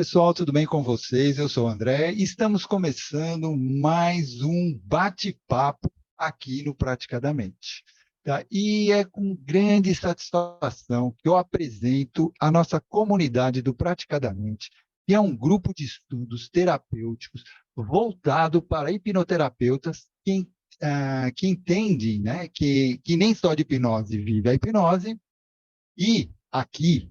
pessoal, tudo bem com vocês? Eu sou o André e estamos começando mais um bate-papo aqui no Praticadamente. Tá? E é com grande satisfação que eu apresento a nossa comunidade do Praticadamente, que é um grupo de estudos terapêuticos voltado para hipnoterapeutas que entendem, né, que nem só de hipnose vive a hipnose, e aqui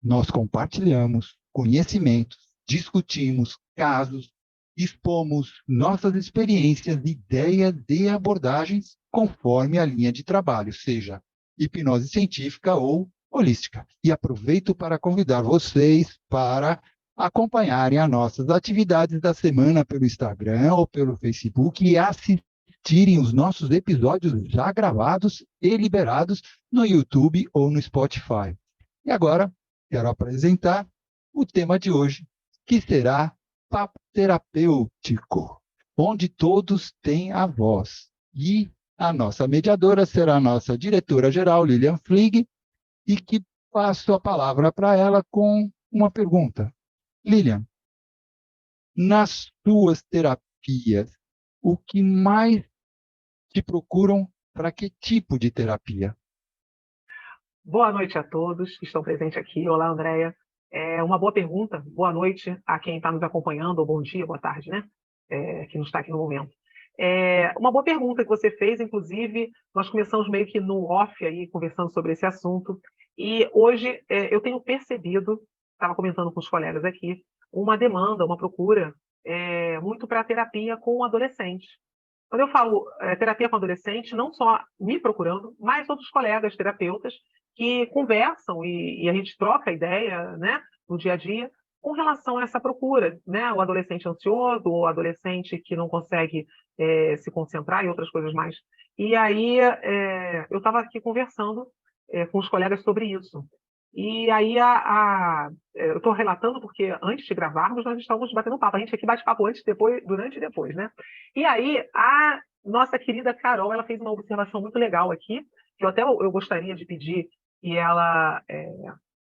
nós compartilhamos conhecimentos, discutimos casos, expomos nossas experiências, ideias e abordagens conforme a linha de trabalho, seja hipnose científica ou holística. E aproveito para convidar vocês para acompanharem as nossas atividades da semana pelo Instagram ou pelo Facebook e assistirem os nossos episódios já gravados e liberados no YouTube ou no Spotify. E agora, quero apresentar o tema de hoje, que será papo terapêutico, onde todos têm a voz. E a nossa mediadora será a nossa diretora-geral, Lilian Flig, e que passo a palavra para ela com uma pergunta. Lilian, nas suas terapias, o que mais te procuram para que tipo de terapia? Boa noite a todos que estão presentes aqui. Olá, Andréia. É uma boa pergunta. Boa noite a quem está nos acompanhando, ou bom dia, boa tarde, né? Que não está aqui no momento. Uma boa pergunta que você fez, inclusive, nós começamos meio que no off aí, conversando sobre esse assunto, e hoje eu tenho percebido, estava comentando com os colegas aqui, uma demanda, uma procura muito para a terapia com adolescentes. Quando eu falo terapia com adolescente, não só me procurando, mas outros colegas terapeutas que conversam e a gente troca ideia, né, no dia a dia com relação a essa procura, né, o adolescente ansioso, o adolescente que não consegue se concentrar e outras coisas mais. E aí eu estava aqui conversando com os colegas sobre isso. E aí eu estou relatando porque antes de gravarmos nós estávamos batendo papo. A gente aqui bate papo antes, depois, durante e depois, né? E aí a nossa querida Carol, ela fez uma observação muito legal aqui, que eu gostaria de pedir que ela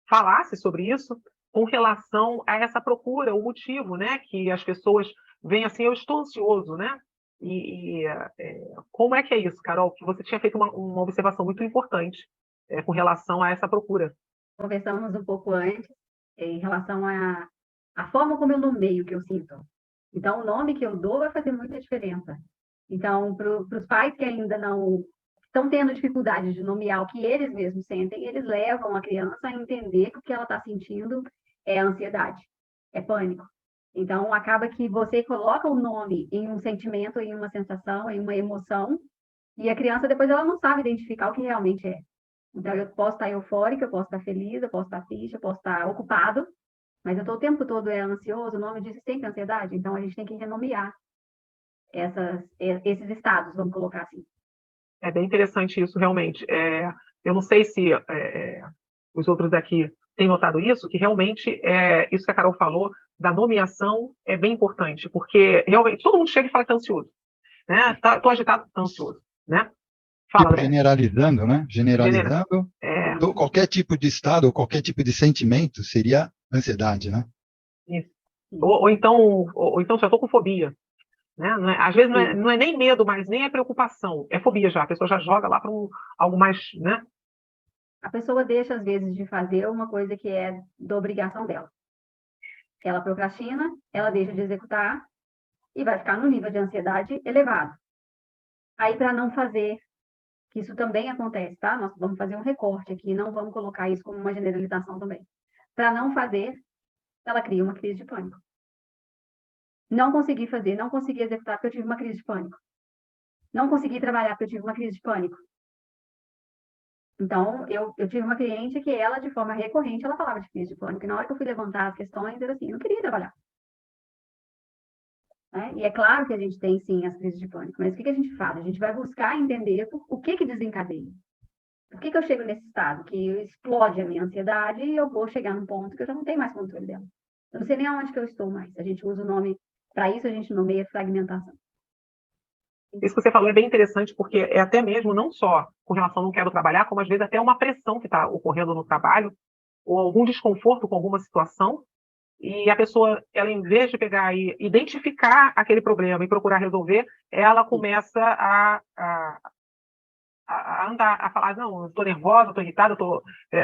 falasse sobre isso com relação a essa procura, o motivo, né? Que as pessoas veem assim, eu estou ansioso, né? Como é que é isso, Carol? Que você tinha feito uma observação muito importante com relação a essa procura. Conversamos um pouco antes em relação à forma como eu nomeio o que eu sinto. Então, o nome que eu dou vai fazer muita diferença. Então, para os pais que ainda não estão tendo dificuldade de nomear o que eles mesmos sentem, eles levam a criança a entender que o que ela está sentindo é ansiedade, é pânico. Então, acaba que você coloca o nome em um sentimento, em uma sensação, em uma emoção, e a criança depois ela não sabe identificar o que realmente é. Então, eu posso estar eufórica, eu posso estar feliz, eu posso estar triste, eu posso estar ocupado, mas eu estou o tempo todo ansioso, o nome disso sempre é ansiedade, então a gente tem que renomear esses estados, vamos colocar assim. É bem interessante isso, realmente. Eu não sei se os outros aqui têm notado isso, que realmente isso que a Carol falou, da nomeação, é bem importante, porque realmente todo mundo chega e fala que está ansioso. Né? Tô agitado, tô ansioso. Né? Fala, Tipo, generalizando, né? Generalizando, qualquer tipo de estado ou qualquer tipo de sentimento seria ansiedade, né? Isso. Ou então já estou com fobia. Né? Às vezes não é nem medo, mas nem é preocupação, é fobia já. A pessoa já joga lá para algo mais, né? A pessoa deixa, às vezes, de fazer uma coisa que é da obrigação dela. Ela procrastina, ela deixa de executar e vai ficar no nível de ansiedade elevado. Aí, para não fazer, que isso também acontece, tá? Nós vamos fazer um recorte aqui, não vamos colocar isso como uma generalização também. Para não fazer, ela cria uma crise de pânico. Não consegui fazer, não consegui executar porque eu tive uma crise de pânico. Não consegui trabalhar porque eu tive uma crise de pânico. Então, eu tive uma cliente que ela, de forma recorrente, ela falava de crise de pânico. E na hora que eu fui levantar as questões, era assim, eu não queria trabalhar. Né? E é claro que a gente tem, sim, as crises de pânico. Mas o que a gente faz? A gente vai buscar entender o que desencadeia. Por que eu chego nesse estado? Que explode a minha ansiedade e eu vou chegar num ponto que eu já não tenho mais controle dela. Eu não sei nem aonde que eu estou mais. A gente usa o nome, para isso a gente nomeia fragmentação. Isso que você falou é bem interessante, porque é até mesmo não só com relação ao não quero trabalhar, como às vezes até uma pressão que está ocorrendo no trabalho, ou algum desconforto com alguma situação, e a pessoa, ela, em vez de pegar e identificar aquele problema e procurar resolver, ela começa a andar, a falar, não, eu estou nervosa, estou irritada,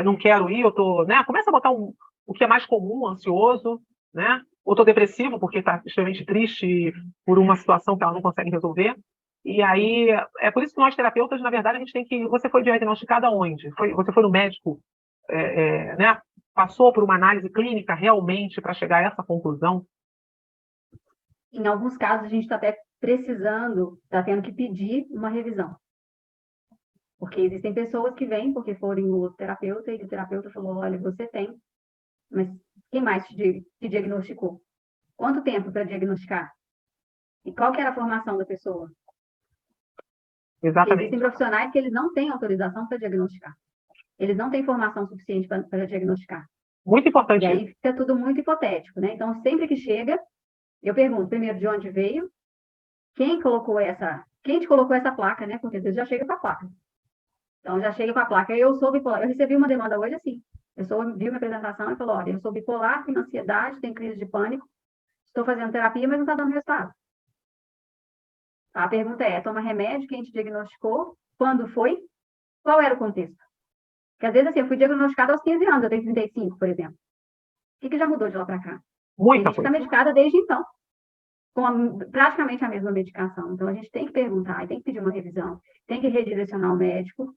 não quero ir, né? Começa a botar o que é mais comum, ansioso, né? Ou estou depressivo porque está extremamente triste por uma situação que ela não consegue resolver. E aí, é por isso que nós terapeutas, na verdade, a gente tem que... Você foi diagnosticada onde? Você foi no médico, né? Passou por uma análise clínica realmente para chegar a essa conclusão? Em alguns casos, a gente está até precisando, está tendo que pedir uma revisão. Porque existem pessoas que vêm porque foram no terapeuta e o terapeuta falou, olha, você tem, mas quem mais te diagnosticou? Quanto tempo para diagnosticar? E qual que era a formação da pessoa? Exatamente. Existem profissionais que eles não têm autorização para diagnosticar. Eles não têm formação suficiente para diagnosticar. Muito importante. E aí fica tudo muito hipotético, né? Então, sempre que chega, eu pergunto primeiro de onde veio, quem te colocou essa placa, né? Porque às vezes já chega com a placa. Então, já chega com a placa. Eu sou bipolar. Eu recebi uma demanda hoje assim. Viu minha apresentação e falou, olha, eu sou bipolar, tenho ansiedade, tenho crise de pânico, estou fazendo terapia, mas não está dando resultado. A pergunta é, toma remédio, quem te diagnosticou, quando foi, qual era o contexto? Porque às vezes assim, eu fui diagnosticada aos 15 anos, eu tenho 35, por exemplo. O que já mudou de lá para cá? Muita A gente está medicada desde então, com praticamente a mesma medicação. Então, a gente tem que perguntar, tem que pedir uma revisão, tem que redirecionar o médico.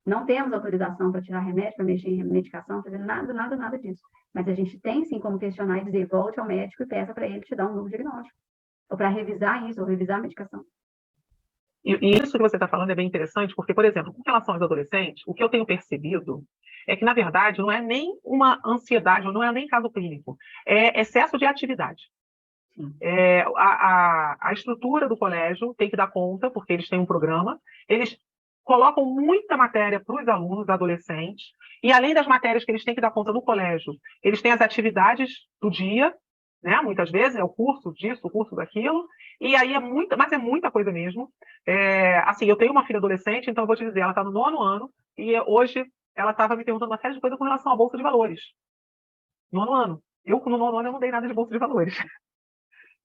Não temos autorização para tirar remédio, para mexer em medicação, fazer nada disso. Mas a gente tem sim como questionar e dizer, volte ao médico e peça para ele te dar um novo diagnóstico. Ou para revisar isso, ou revisar a medicação. E isso que você está falando é bem interessante, porque, por exemplo, com relação aos adolescentes, o que eu tenho percebido é que, na verdade, não é nem uma ansiedade, não é nem caso clínico, é excesso de atividade. A estrutura do colégio tem que dar conta, porque eles têm um programa, eles colocam muita matéria para os alunos adolescentes, e além das matérias que eles têm que dar conta no colégio, eles têm as atividades do dia, né? Muitas vezes é o curso disso, o curso daquilo, e aí mas é muita coisa mesmo. Assim, eu tenho uma filha adolescente, então eu vou te dizer, ela está no 9º ano, e hoje ela estava me perguntando uma série de coisas com relação à Bolsa de Valores. 9º ano. No 9º ano, eu não dei nada de Bolsa de Valores.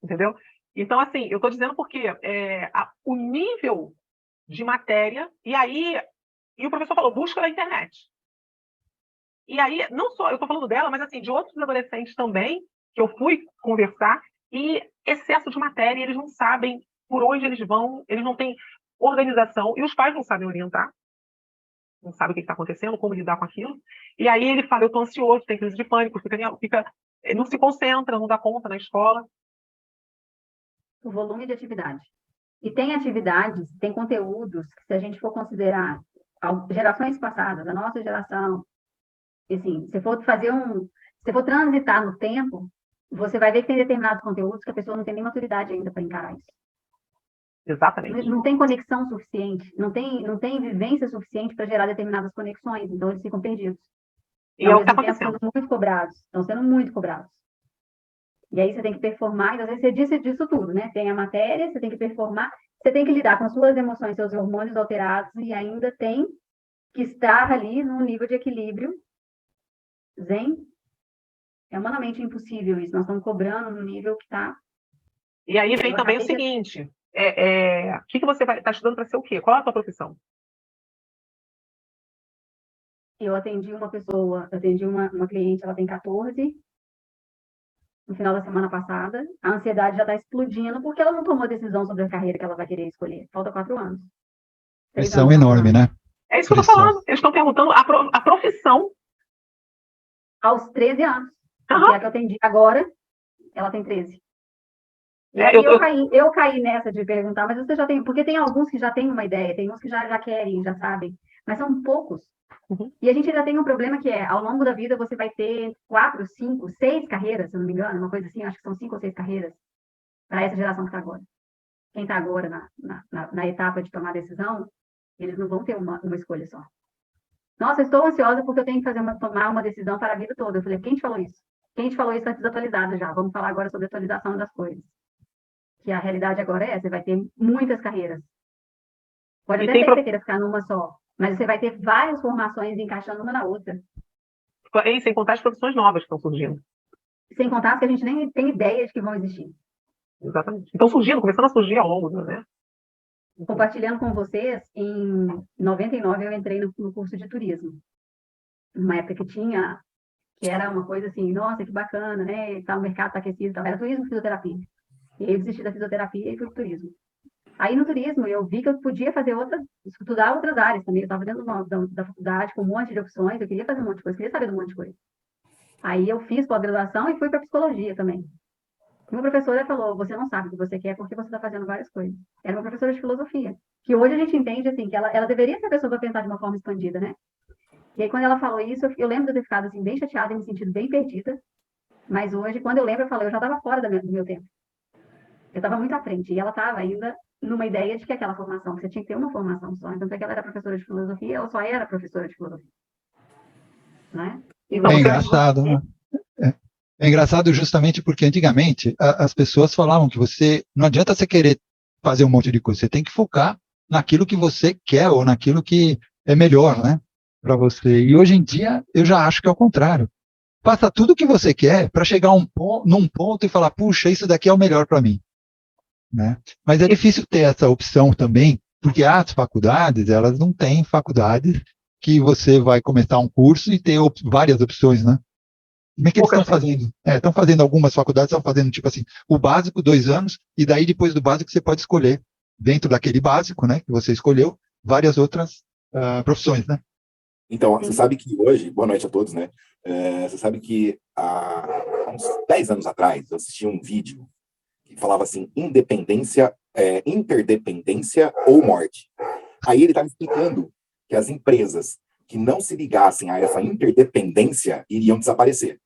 Entendeu? Então, assim, eu estou dizendo porque o nível de matéria, e o professor falou, busca na internet. E aí, não só, eu estou falando dela, mas assim, de outros adolescentes também, que eu fui conversar, e excesso de matéria, eles não sabem por onde eles vão, eles não têm organização, e os pais não sabem orientar, não sabem o que está acontecendo, como lidar com aquilo. E aí ele fala, eu estou ansioso, tem crise de pânico, não se concentra, não dá conta na escola. O volume de atividade. E tem atividades, tem conteúdos que, se a gente for considerar gerações passadas, a nossa geração, assim, se for transitar no tempo, você vai ver que tem determinados conteúdos que a pessoa não tem nem maturidade ainda para encarar isso. Exatamente. Não tem conexão suficiente, não tem vivência suficiente para gerar determinadas conexões, então eles ficam perdidos. E ao mesmo tempo sendo muito cobrados. E aí você tem que performar, e às vezes você disse disso tudo, né? Tem a matéria, você tem que performar, você tem que lidar com as suas emoções, seus hormônios alterados, e ainda tem que estar ali num nível de equilíbrio zen. É humanamente impossível isso, nós estamos cobrando no nível que está... E aí vem também o seguinte, o que você está estudando para ser o quê? Qual é a sua profissão? Eu atendi uma cliente, ela tem 14, no final da semana passada, a ansiedade já está explodindo porque ela não tomou decisão sobre a carreira que ela vai querer escolher. Falta 4 anos. Pressão enorme, né? É isso que eu estou falando. Eles estão perguntando a profissão. Aos 13 anos. Porque a que eu atendi agora, ela tem 13. E aí eu caí nessa de perguntar, mas você já tem... Porque tem alguns que já têm uma ideia, tem uns que já querem, já sabem, mas são poucos. Uhum. E a gente ainda tem um problema que ao longo da vida, você vai ter 4, 5, 6 carreiras, se eu não me engano, uma coisa assim, acho que são 5 ou 6 carreiras para essa geração que está agora. Quem está agora na etapa de tomar decisão, eles não vão ter uma escolha só. Nossa, eu estou ansiosa porque eu tenho que tomar uma decisão para a vida toda. Eu falei, quem te falou isso? Quem te falou isso está desatualizado já. Vamos falar agora sobre a atualização das coisas. Que a realidade agora é essa, você vai ter muitas carreiras. Pode até ser que você queira ficar numa só, mas você vai ter várias formações encaixando uma na outra. E sem contar as profissões novas que estão surgindo. sem contar as que a gente nem tem ideia de que vão existir. Exatamente. Então, começando a surgir ao longo, né? Compartilhando com vocês, em 99 eu entrei no curso de turismo. Numa época que era uma coisa assim, nossa, que bacana, né? Tá, o mercado está aquecido, tá, era turismo e fisioterapia. E aí eu desisti da fisioterapia e fui pro turismo. Aí no turismo eu vi que eu podia estudar outras áreas também. Eu estava dentro da faculdade com um monte de opções, eu queria fazer um monte de coisa, queria saber de um monte de coisa. Aí eu fiz pós-graduação e fui para psicologia também. Uma professora falou, você não sabe o que você quer porque você está fazendo várias coisas. Era uma professora de filosofia, que hoje a gente entende assim, que ela deveria ser a pessoa para pensar de uma forma expandida, né? E aí quando ela falou isso, eu lembro de ter ficado assim, bem chateada e me sentido bem perdida. Mas hoje, quando eu lembro, eu falo, eu já estava fora do meu tempo. Eu estava muito à frente. E ela estava ainda numa ideia de que aquela formação, que você tinha que ter uma formação só. Então, que ela era professora de filosofia, ela só era professora de filosofia. Né? Então, É engraçado, né? É engraçado justamente porque antigamente as pessoas falavam que não adianta você querer fazer um monte de coisa, você tem que focar naquilo que você quer ou naquilo que é melhor, né, para você. E hoje em dia eu já acho que é o contrário. Faça tudo o que você quer para chegar num ponto e falar, puxa, isso daqui é o melhor para mim, né? Mas é difícil ter essa opção também, porque as faculdades, elas não têm faculdades que você vai começar um curso e ter várias opções, né? Como é que eles estão fazendo? Estão fazendo algumas faculdades, estão fazendo tipo assim, o básico, 2 anos, e daí depois do básico você pode escolher, dentro daquele básico, né, que você escolheu, várias outras profissões, né? Então, você sabe que hoje, boa noite a todos, né? Você sabe que há uns 10 anos atrás eu assisti um vídeo que falava assim, interdependência ou morte. Aí ele estava explicando que as empresas que não se ligassem a essa interdependência iriam desaparecer.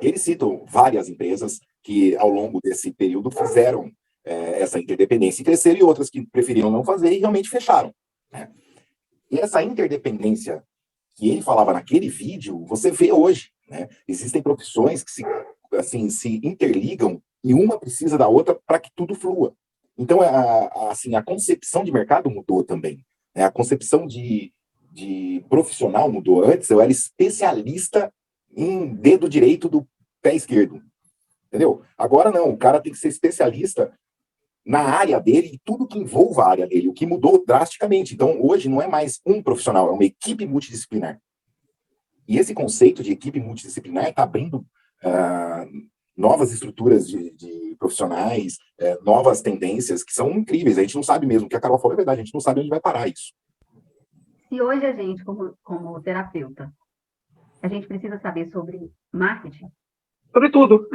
Eles citam várias empresas que, ao longo desse período, fizeram essa interdependência crescer e outras que preferiram não fazer e realmente fecharam. Né? E essa interdependência que ele falava naquele vídeo, você vê hoje. Né? Existem profissões que se interligam e uma precisa da outra para que tudo flua. Então, a concepção de mercado mudou também. Né? A concepção de profissional mudou. Antes, eu era especialista em dedo direito do pé esquerdo. Entendeu? Agora não, o cara tem que ser especialista na área dele e tudo que envolva a área dele, o que mudou drasticamente. Então, hoje não é mais um profissional, é uma equipe multidisciplinar. E esse conceito de equipe multidisciplinar está abrindo novas estruturas de profissionais, novas tendências que são incríveis. A gente não sabe mesmo, o que a Carol falou é verdade, a gente não sabe onde vai parar isso. Se hoje a gente, como terapeuta, a gente precisa saber sobre marketing. Sobre tudo.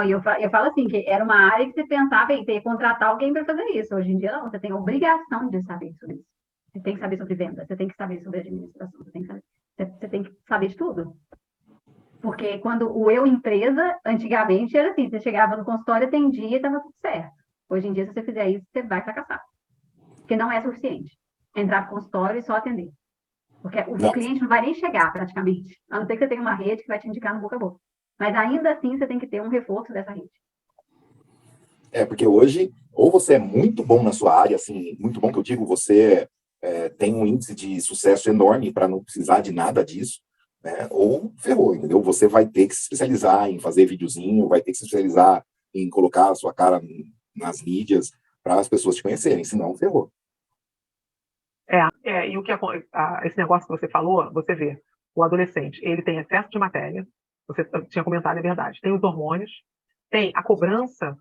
Eu falo assim, que era uma área que você pensava em ter contratar alguém para fazer isso. Hoje em dia, não, você tem a obrigação de saber sobre isso. Você tem que saber sobre venda, você tem que saber sobre administração, você tem que saber de tudo. Porque quando o eu empresa, antigamente era assim, você chegava no consultório, atendia e estava tudo certo. Hoje em dia, se você fizer isso, você vai fracassar. Porque não é suficiente entrar no consultório e só atender. Porque o cliente não vai nem chegar, praticamente. A não ser que você tenha uma rede que vai te indicar no boca a boca. Mas ainda assim, você tem que ter um reforço dessa rede. Porque hoje, ou você é muito bom na sua área, assim, muito bom que eu digo, você tem um índice de sucesso enorme para não precisar de nada disso, né? Ou ferrou, entendeu? Você vai ter que se especializar em fazer videozinho, vai ter que se especializar em colocar a sua cara nas mídias para as pessoas te conhecerem, senão ferrou. E esse negócio que você falou, você vê, o adolescente, ele tem excesso de matéria, você tinha comentado, é verdade, tem os hormônios, tem a cobrança,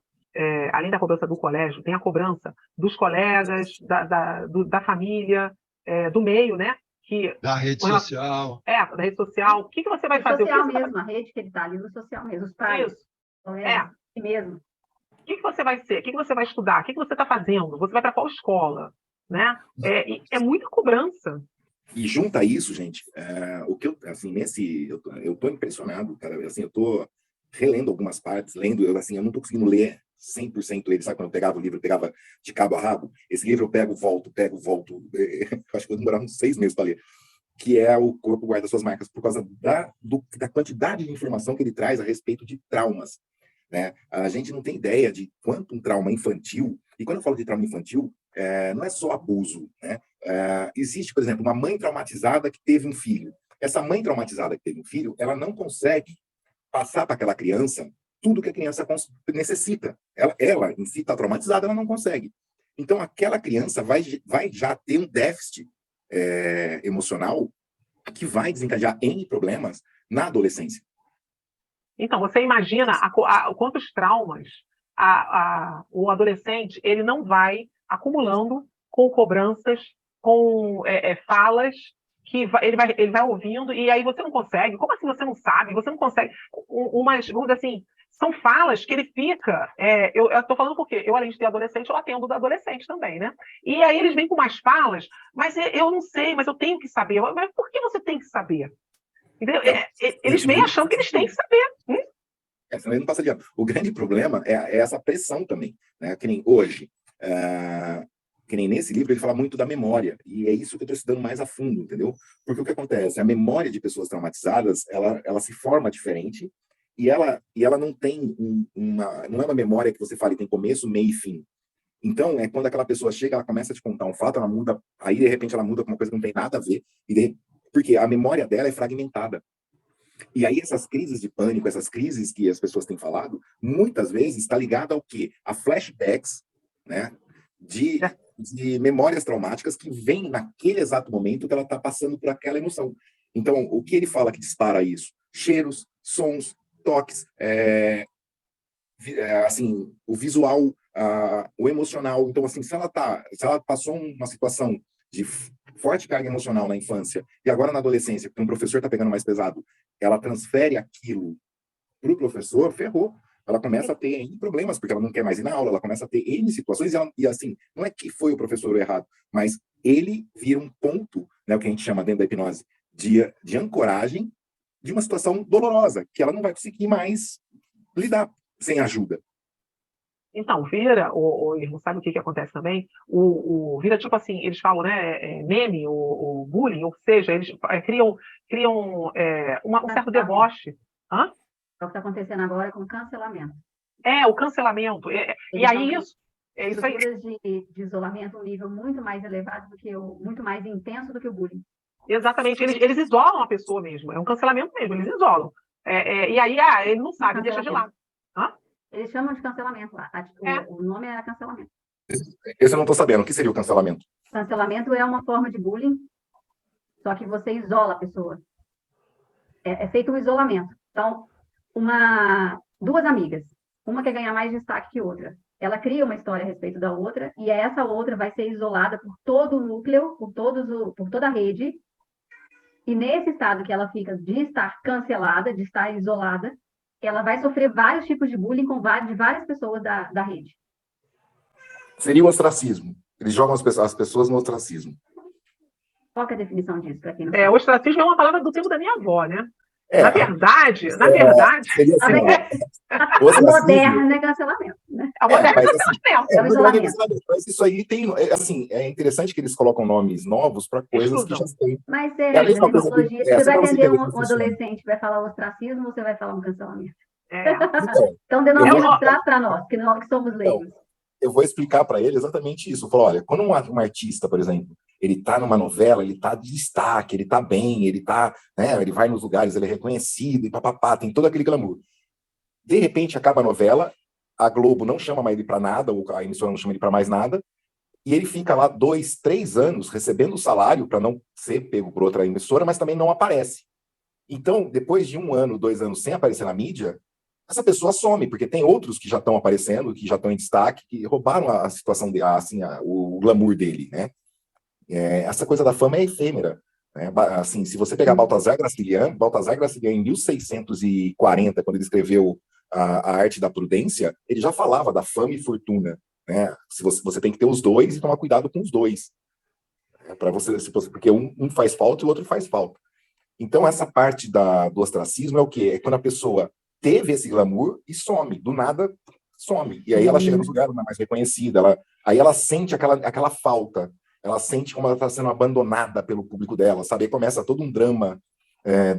além da cobrança do colégio, tem a cobrança dos colegas, da família, do meio, né? Da rede social. Da rede social. O que você vai fazer? Social mesmo, a rede que ele está ali no social mesmo, os pais. Isso. Mesmo. O que você vai ser? O que você vai estudar? O que você está fazendo? Você vai para qual escola? Né? É muita cobrança. E junta isso, gente, o que eu tô impressionado, cara, assim, eu tô relendo algumas partes, lendo, eu não tô conseguindo ler 100% ele, sabe, quando eu pegava o livro, eu pegava de cabo a rabo, esse livro eu pego, volto, acho que eu vou demorar uns 6 meses para ler, que é O Corpo Guarda Suas Marcas, por causa da quantidade de informação que ele traz a respeito de traumas, né? A gente não tem ideia de quanto um trauma infantil, e quando eu falo de trauma infantil, não é só abuso, né? Existe, por exemplo, uma mãe traumatizada que teve um filho. Essa mãe traumatizada que teve um filho, ela não consegue passar para aquela criança tudo que a criança necessita. Ela em si está traumatizada, ela não consegue. Então, aquela criança vai já ter um déficit emocional que vai desencadear N problemas na adolescência. Então, você imagina quantos traumas o adolescente ele não vai acumulando com cobranças, com falas que ele vai ouvindo, e aí você não consegue. Como assim você não sabe? Você não consegue. Vamos dizer assim, são falas que ele fica... eu estou falando porque eu, além de ter adolescente, eu atendo da adolescente também, né? E aí eles vêm com umas falas, mas eu não sei, mas eu tenho que saber. Mas por que você tem que saber? Entendeu? Eles vêm achando que eles têm que saber. Senão ele não passa de ano. O grande problema é essa pressão também, né? Que nem hoje, que nem nesse livro ele fala muito da memória, e é isso que eu estou estudando mais a fundo, entendeu? Porque o que acontece? A memória de pessoas traumatizadas, ela se forma diferente, e ela não tem não é uma memória que você fala, tem começo, meio e fim. Então, é quando aquela pessoa chega, ela começa a te contar um fato, ela muda, aí de repente ela muda com uma coisa que não tem nada a ver, porque a memória dela é fragmentada. E aí essas crises de pânico, essas crises que as pessoas têm falado, muitas vezes está ligada ao quê? A flashbacks, né? De memórias traumáticas que vêm naquele exato momento que ela está passando por aquela emoção. Então, o que ele fala que dispara isso? Cheiros, sons, toques, assim, o visual, o emocional. Então, assim, se ela passou uma situação de forte carga emocional na infância e agora na adolescência, porque um professor está pegando mais pesado, ela transfere aquilo para o professor, ferrou. Ela começa a ter N problemas, porque ela não quer mais ir na aula, ela começa a ter N situações, e assim, não é que foi o professor o errado, mas ele vira um ponto, né, o que a gente chama dentro da hipnose, de ancoragem de uma situação dolorosa, que ela não vai conseguir mais lidar sem ajuda. Então, vira, irmão, sabe o que acontece também? Vira tipo assim, eles falam, né, meme, o bullying, ou seja, eles criam um certo deboche. Hã? É o que está acontecendo agora com o cancelamento. O cancelamento. E aí isso aí. De isolamento um nível muito mais elevado muito mais intenso do que o bullying. Exatamente, eles isolam a pessoa mesmo, é um cancelamento mesmo, eles isolam. E aí, ele não sabe, deixa de lado. Hã? Eles chamam de cancelamento lá. O nome é cancelamento. Esse eu não estou sabendo. O que seria o cancelamento? Cancelamento é uma forma de bullying, só que você isola a pessoa. É feito um isolamento. Então, duas amigas, uma quer ganhar mais destaque que outra. Ela cria uma história a respeito da outra, e essa outra vai ser isolada por todo o núcleo, por toda a rede. E nesse estado que ela fica de estar cancelada, de estar isolada, ela vai sofrer vários tipos de bullying de várias pessoas da rede. Seria o ostracismo. Eles jogam as pessoas no ostracismo. Qual que é a definição disso, para quem não sabe? O ostracismo é uma palavra do tempo da minha avó, né? Na verdade... Seria assim, a moderna é cancelamento, né? A moderna é cancelamento. Mas isso aí tem... Assim, é interessante que eles colocam nomes novos para coisas que já têm. Mas na psicologia, você vai atender um adolescente que vai falar ostracismo ou você vai falar um cancelamento? Então, denomina para nós, que somos leigos. Eu vou explicar para ele exatamente isso. Eu falo, olha, quando um artista, por exemplo, ele está numa novela, ele está de destaque, ele está bem, ele tá, né, ele vai nos lugares, ele é reconhecido, e papapá, tem todo aquele glamour. De repente, acaba a novela, a Globo não chama mais ele para nada, ou a emissora não chama ele para mais nada, e ele fica lá 2, 3 anos recebendo o salário para não ser pego por outra emissora, mas também não aparece. Então, depois de 1 ano, 2 anos sem aparecer na mídia, essa pessoa some, porque tem outros que já estão aparecendo, que já estão em destaque, que roubaram a situação, o glamour dele, né? Essa coisa da fama é efêmera. Né? Assim, se você pegar Balthazar Gracilian em 1640, quando ele escreveu a Arte da Prudência, ele já falava da fama e fortuna. Né? Se você tem que ter os dois e tomar cuidado com os dois. Para você, porque um faz falta e o outro faz falta. Então, essa parte do ostracismo é o quê? É quando a pessoa teve esse glamour e some, do nada some. E aí ela chega nos lugares, não é mais reconhecida, aí ela sente aquela falta, ela sente como ela está sendo abandonada pelo público dela, sabe? Aí começa todo um drama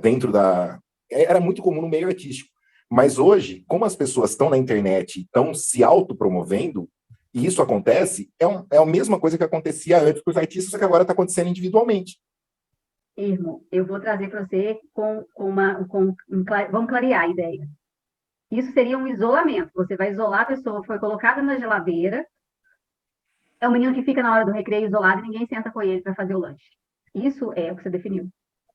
dentro da... Era muito comum no meio artístico. Mas hoje, como as pessoas estão na internet e estão se autopromovendo, e isso acontece, é a mesma coisa que acontecia antes com os artistas, só que agora está acontecendo individualmente. Irmo, eu vou trazer para você vamos clarear a ideia. Isso seria um isolamento. Você vai isolar a pessoa, foi colocada na geladeira, é o menino que fica na hora do recreio isolado e ninguém senta com ele para fazer o lanche. Isso é o que você definiu.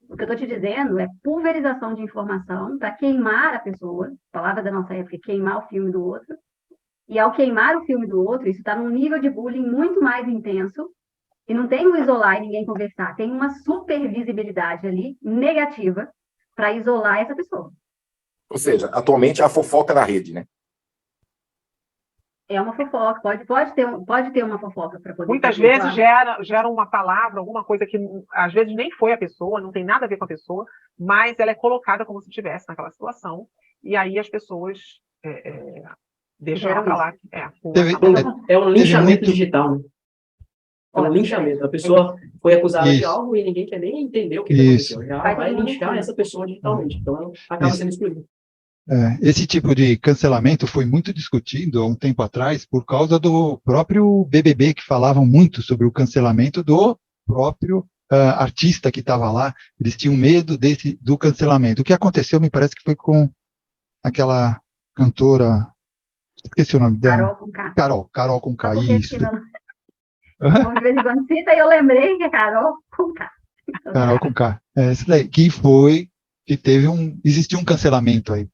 O que eu estou te dizendo é pulverização de informação para queimar a pessoa, palavra da nossa época, queimar o filme do outro. E ao queimar o filme do outro, isso está num nível de bullying muito mais intenso. E não tem um isolar e ninguém conversar, tem uma supervisibilidade ali, negativa, para isolar essa pessoa. Ou seja, atualmente é a fofoca na rede, né? É uma fofoca, pode ter uma fofoca para poder... Muitas vezes gera uma palavra, alguma coisa que às vezes nem foi a pessoa, não tem nada a ver com a pessoa, mas ela é colocada como se estivesse naquela situação, e aí as pessoas deixam para lá. É um linchamento digital, né? É um linchamento. A pessoa foi acusada de algo e ninguém quer nem entender o que aconteceu. Já vai linchar essa pessoa digitalmente. Então, ela acaba sendo excluída. Esse tipo de cancelamento foi muito discutido há um tempo atrás por causa do próprio BBB, que falavam muito sobre o cancelamento do próprio artista que estava lá. Eles tinham medo do cancelamento. O que aconteceu, me parece que foi com aquela cantora, esqueci o nome dela. Carol com K, isso. De vez em quando cita e eu lembrei que é Carol com K. Carol com K. Isso daí, que existiu um cancelamento aí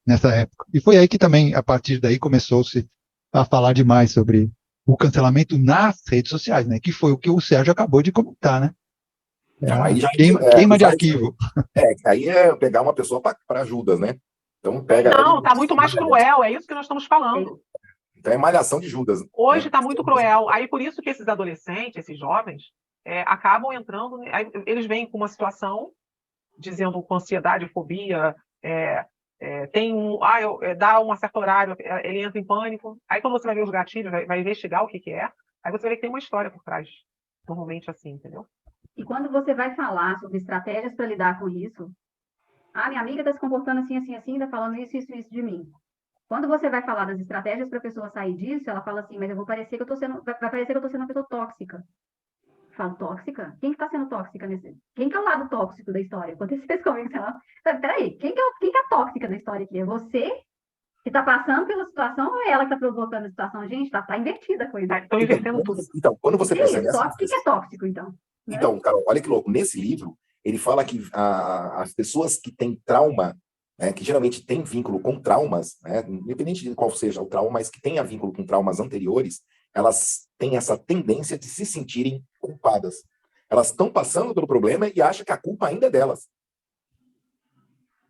nessa época. E foi aí que também, a partir daí, começou-se a falar demais sobre o cancelamento nas redes sociais, né? Que foi o que o Sérgio acabou de comentar, né? Queima de arquivo. Aí é pegar uma pessoa para Judas, né? Então Não, está muito mais cruel, é isso que nós estamos falando. Então é malhação de Judas. Hoje está muito cruel. Aí por isso que esses adolescentes, esses jovens, acabam entrando. Aí, eles vêm com uma situação, dizendo com ansiedade, fobia, dá um certo horário, ele entra em pânico. Aí quando você vai ver os gatilhos, vai investigar o que é, aí você vai ver que tem uma história por trás. Normalmente assim, entendeu? E quando você vai falar sobre estratégias para lidar com isso, minha amiga está se comportando assim, assim, assim, está falando isso de mim. Quando você vai falar das estratégias para a pessoa sair disso, ela fala assim, mas vai parecer que eu estou sendo uma pessoa tóxica. Eu falo, tóxica? Quem que está sendo tóxica nesse? Quem que é o lado tóxico da história? Aconteceu isso comigo, sei lá. Peraí, quem que é tóxica da história aqui? É você que está passando pela situação ou é ela que está provocando a situação? Gente, tá invertida a coisa. Estão invertendo tudo. Então, quando você percebe... O que é tóxico, então? Né? Então, Carol, olha que louco. Nesse livro, ele fala que as pessoas que têm trauma, que geralmente têm vínculo com traumas, independente de qual seja o trauma, mas que tenha vínculo com traumas anteriores, elas têm essa tendência de se sentirem culpadas. Elas estão passando pelo problema e acham que a culpa ainda é delas.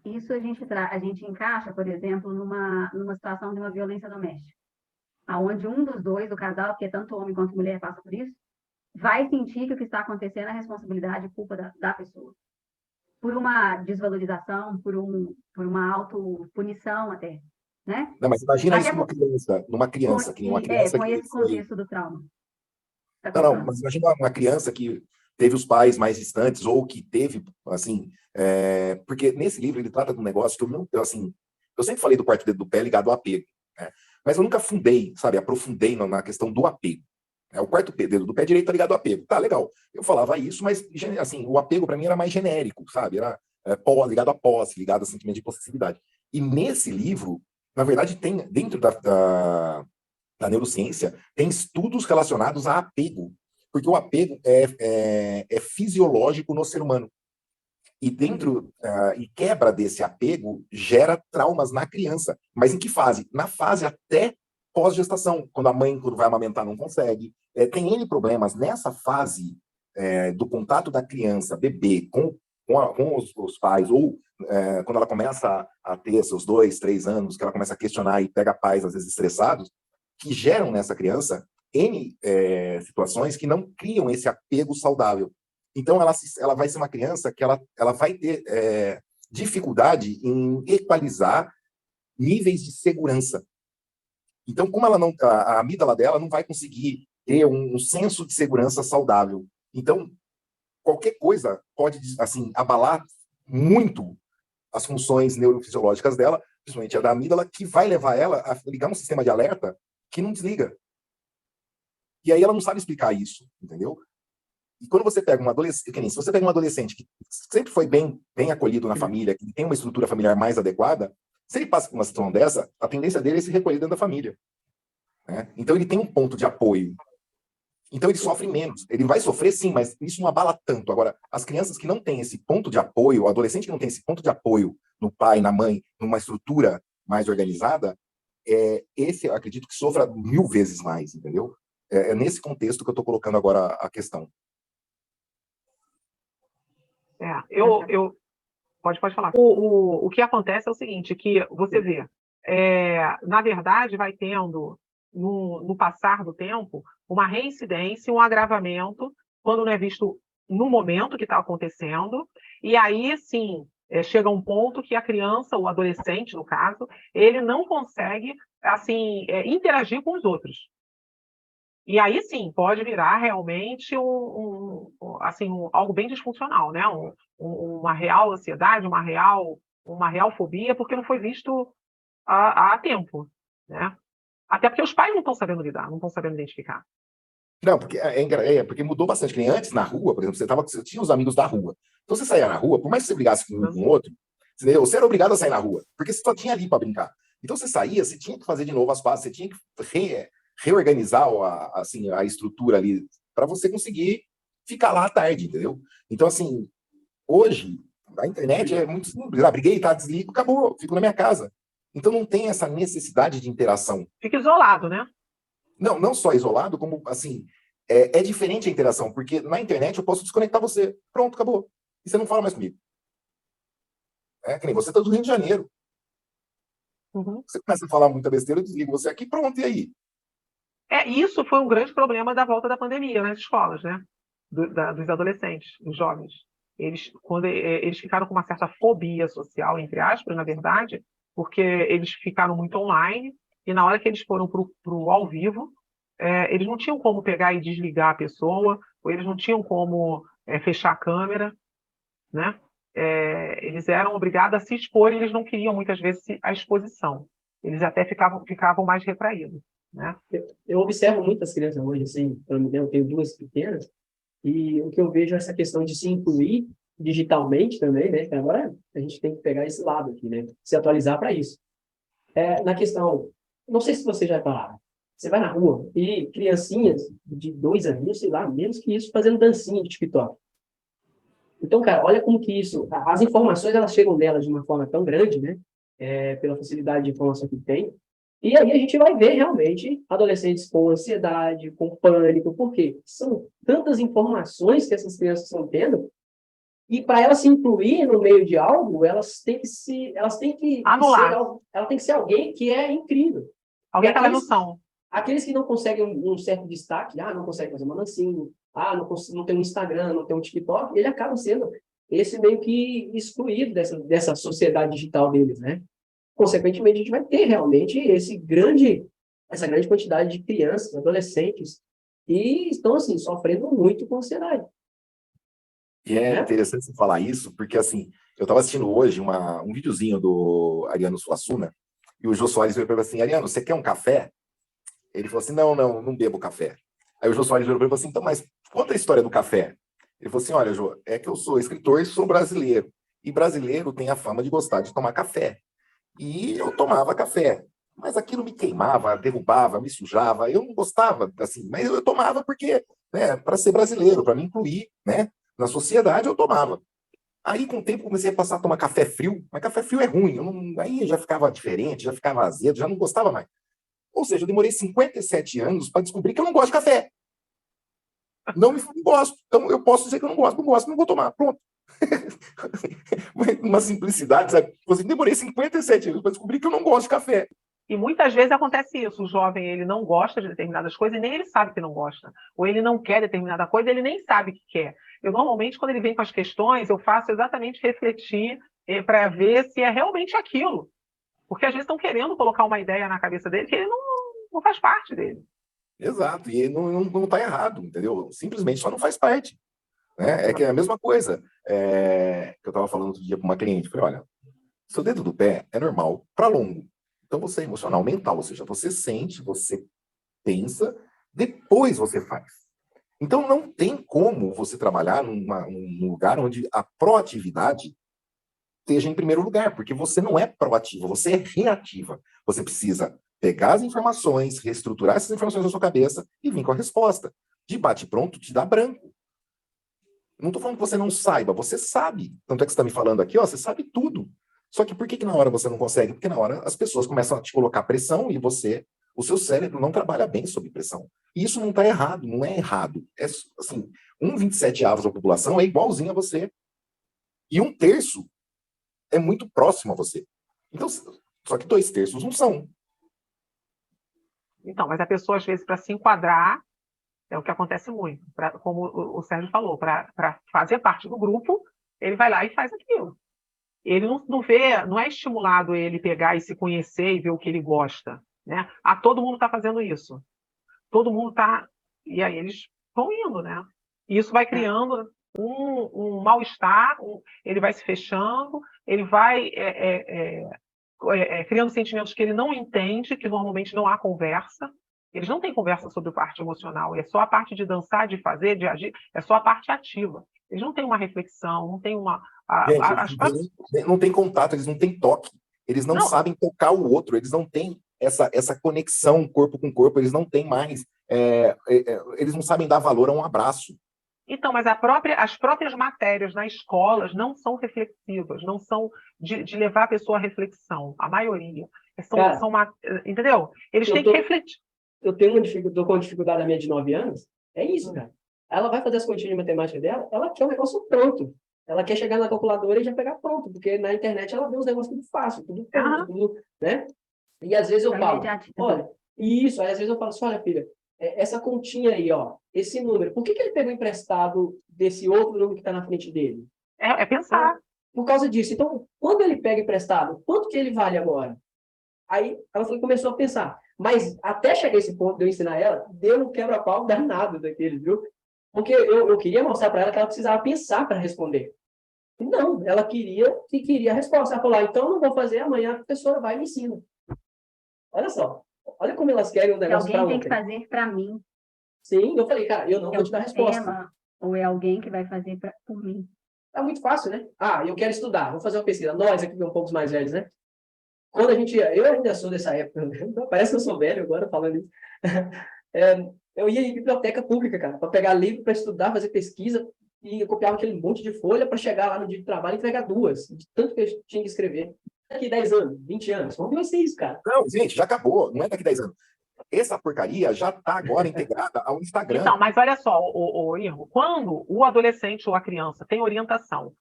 Isso a gente encaixa, por exemplo, numa situação de uma violência doméstica, onde um dos dois, o casal, que é tanto homem quanto mulher passa por isso, vai sentir que o que está acontecendo é responsabilidade e culpa da pessoa. Por uma desvalorização, por uma autopunição até, né? Não, mas imagina isso numa criança. Com esse contexto do trauma. Não, mas imagina uma criança que teve os pais mais distantes ou que teve, assim... porque nesse livro ele trata de um negócio que eu sempre falei do quarto dedo do pé ligado ao apego, né? Mas eu nunca aprofundei na questão do apego. O quarto dedo do pé direito tá ligado ao apego. Tá, legal. Eu falava isso, mas assim, o apego para mim era mais genérico, sabe? Era ligado à posse, ligado a sentimento de possessividade. E nesse livro, na verdade, tem dentro da neurociência, tem estudos relacionados a apego. Porque o apego é fisiológico no ser humano. E e quebra desse apego gera traumas na criança. Mas em que fase? Na fase até pós-gestação, quando a mãe, quando vai amamentar, não consegue. Tem N problemas nessa fase do contato da criança, bebê, com os pais, ou quando ela começa a ter seus 2, 3 anos, que ela começa a questionar e pega pais, às vezes, estressados, que geram nessa criança N situações que não criam esse apego saudável. Então, ela vai ser uma criança que ela vai ter dificuldade em equalizar níveis de segurança. Então, como a amígdala dela não vai conseguir ter um senso de segurança saudável. Então, qualquer coisa pode, assim, abalar muito as funções neurofisiológicas dela, principalmente a da amígdala, que vai levar ela a ligar um sistema de alerta que não desliga. E aí ela não sabe explicar isso, entendeu? E quando você pega um adolescente, se você pega um adolescente que sempre foi bem acolhido na família, que tem uma estrutura familiar mais adequada, se ele passa por uma situação dessa, a tendência dele é se recolher dentro da família, né? Então ele tem um ponto de apoio. Então ele sofre menos. Ele vai sofrer sim, mas isso não abala tanto. Agora, as crianças que não têm esse ponto de apoio, o adolescente que não tem esse ponto de apoio no pai, na mãe, numa estrutura mais organizada, esse eu acredito que sofra 1000 vezes mais, entendeu? É nesse contexto que eu estou colocando agora a questão. Pode falar. O que acontece é o seguinte, que você vê, na verdade, vai tendo, no passar do tempo, uma reincidência, um agravamento, quando não é visto no momento que está acontecendo, e aí, sim, chega um ponto que a criança, o adolescente, no caso, ele não consegue, assim, interagir com os outros. E aí, sim, pode virar realmente algo bem disfuncional, né? Uma real ansiedade, uma real fobia, porque não foi visto há tempo, né? Até porque os pais não estão sabendo lidar, não estão sabendo identificar. Não, porque porque mudou bastante. Que antes, na rua, por exemplo, você tinha os amigos da rua. Então você saía na rua, por mais que você brigasse com um com o outro, você era obrigado a sair na rua, porque você só tinha ali para brincar. Então você saía, você tinha que fazer de novo as pazes, você tinha que reorganizar a estrutura ali para você conseguir ficar lá à tarde, entendeu? Então, assim, hoje, a internet é muito simples. Briguei, tá, desligo, acabou, fico na minha casa. Então não tem essa necessidade de interação. Fica isolado, né? Não só isolado, como, assim, é diferente a interação, porque na internet eu posso desconectar você. Pronto, acabou. E você não fala mais comigo. Que nem você tá do Rio de Janeiro. Uhum. Você começa a falar muita besteira, eu desligo você aqui, pronto, e aí? Isso foi um grande problema da volta da pandemia nas escolas, né? Dos adolescentes, dos jovens. Quando eles ficaram com uma certa fobia social, entre aspas, na verdade, porque eles ficaram muito online, e na hora que eles foram para o ao vivo, eles não tinham como pegar e desligar a pessoa, ou eles não tinham como fechar a câmera, né? Eles eram obrigados a se expor e eles não queriam, muitas vezes, a exposição. Eles até ficavam mais retraídos, né? Eu observo muitas crianças hoje, assim, eu tenho 2 pequenas, e o que eu vejo é essa questão de se incluir digitalmente também, né? Que agora a gente tem que pegar esse lado aqui, né? Se atualizar para isso. Na questão, não sei se você já falaram, você vai na rua e criancinhas de 2 anos, sei lá, menos que isso, fazendo dancinha de TikTok. Então, cara, olha como que isso, as informações, elas chegam delas de uma forma tão grande, né? Pela facilidade de informação que tem. E aí a gente vai ver realmente adolescentes com ansiedade, com pânico, porque são tantas informações que essas crianças estão tendo, e para elas se incluir no meio de algo, elas têm que anular. Ela tem que ser alguém que é incrível. Alguém que elas não são. Aqueles que não conseguem um certo destaque, não conseguem fazer uma dancinha, não tem um Instagram, não tem um TikTok, ele acaba sendo esse meio que excluído dessa sociedade digital deles, né? Consequentemente, a gente vai ter realmente essa grande quantidade de crianças, adolescentes, que estão, assim, sofrendo muito com ansiedade. E é interessante você falar isso, porque, assim, eu estava assistindo hoje um videozinho do Ariano Suassuna, e o Jô Soares veio para ele assim, Ariano, você quer um café? Ele falou assim, não bebo café. Aí o Jô Soares veio para ele e falou assim, então, mas conta a história do café. Ele falou assim, olha, Jô, é que eu sou escritor e sou brasileiro. E brasileiro tem a fama de gostar de tomar café. E eu tomava café, mas aquilo me queimava, derrubava, me sujava. Eu não gostava, assim, mas eu tomava porque, né, para ser brasileiro, para me incluir, né, na sociedade, eu tomava. Aí, com o tempo, comecei a passar a tomar café frio, mas café frio é ruim. Aí já ficava diferente, já ficava azedo, já não gostava mais. Ou seja, eu demorei 57 anos para descobrir que eu não gosto de café. Não gosto. Então, eu posso dizer que eu não gosto, não vou tomar. Pronto. Uma simplicidade, sabe? Demorei 57 anos para descobrir que eu não gosto de café. E muitas vezes acontece isso, o jovem ele não gosta de determinadas coisas e nem ele sabe que não gosta. Ou ele não quer determinada coisa, ele nem sabe que quer. Eu normalmente, quando ele vem com as questões, eu faço exatamente refletir para ver se é realmente aquilo. Porque às vezes estão querendo colocar uma ideia na cabeça dele que ele não faz parte dele. Exato, e não está errado, entendeu? Simplesmente só não faz parte. Né? É que é a mesma coisa que eu estava falando outro dia para uma cliente. Falei, olha, seu dedo do pé é normal para longo. Então você é emocional, mental, ou seja, você sente, você pensa, depois você faz. Então, não tem como você trabalhar num lugar onde a proatividade esteja em primeiro lugar, porque você não é proativa, você é reativa. Você precisa pegar as informações, reestruturar essas informações na sua cabeça e vir com a resposta. De bate-pronto, te dá branco. Não estou falando que você não saiba, você sabe. Tanto é que você está me falando aqui, ó, você sabe tudo. Só que por que na hora você não consegue? Porque na hora as pessoas começam a te colocar pressão e o seu cérebro não trabalha bem sob pressão. E isso não está errado, não é errado. É assim, 1,27 da população é igualzinho a você. E 1/3 é muito próximo a você. Então, só que 2/3 não são. Então, mas a pessoa, às vezes, para se enquadrar, é o que acontece muito, como o Sérgio falou, para fazer parte do grupo, ele vai lá e faz aquilo. Ele não vê, não é estimulado ele pegar e se conhecer e ver o que ele gosta, né? Todo mundo está fazendo isso. Todo mundo está... E aí eles vão indo, né? E isso vai criando um mal-estar, ele vai se fechando, ele vai criando sentimentos que ele não entende, que normalmente não há conversa. Eles não têm conversa sobre a parte emocional, é só a parte de dançar, de fazer, de agir, é só a parte ativa. Eles não têm uma reflexão, não têm uma... Gente, não tem contato, eles não têm toque, eles não sabem tocar o outro, eles não têm essa conexão corpo com corpo, eles não têm mais, eles não sabem dar valor a um abraço. Então, mas as próprias matérias nas escolas não são reflexivas, não são de levar a pessoa à reflexão, a maioria. Entendeu? Eles têm que refletir. Eu tô com dificuldade na minha de 9 anos, é isso, cara. Ela vai fazer as continhas de matemática dela, ela quer o negócio pronto. Ela quer chegar na calculadora e já pegar pronto, porque na internet ela vê os negócios tudo fácil, tudo pronto, tudo, né? E às vezes eu falo, olha, isso, aí às vezes eu falo assim, olha, filha, essa continha aí, ó, esse número, por que ele pegou emprestado desse outro número que está na frente dele? É pensar. Por causa disso. Então, quando ele pega emprestado, quanto que ele vale agora? Aí ela começou a pensar. Mas até chegar esse ponto de eu ensinar ela, deu um quebra-pau danado daquele, viu? Porque eu queria mostrar para ela que ela precisava pensar para responder. Não, ela queria a resposta. Ela falou, então eu não vou fazer, amanhã a professora vai e me ensina. Olha só. Olha como elas querem um negócio para alguém tem que fazer para mim. Sim, eu falei, cara, eu não vou te dar resposta. Ou é alguém que vai fazer por mim. É muito fácil, né? Eu quero estudar, vou fazer uma pesquisa. Nós aqui, um pouco mais velhos, né? Quando a gente ia, eu ainda sou dessa época, parece que eu sou velho agora falando isso. Eu ia em biblioteca pública, cara, para pegar livro para estudar, fazer pesquisa, e eu copiava aquele monte de folha para chegar lá no dia de trabalho e entregar 2, de tanto que eu tinha que escrever. Daqui 10 anos, 20 anos, como vai ser isso, cara? Não, gente, já acabou, não é daqui 10 anos. Essa porcaria já está agora integrada ao Instagram. Então, mas olha só, o Irmo, quando o adolescente ou a criança tem orientação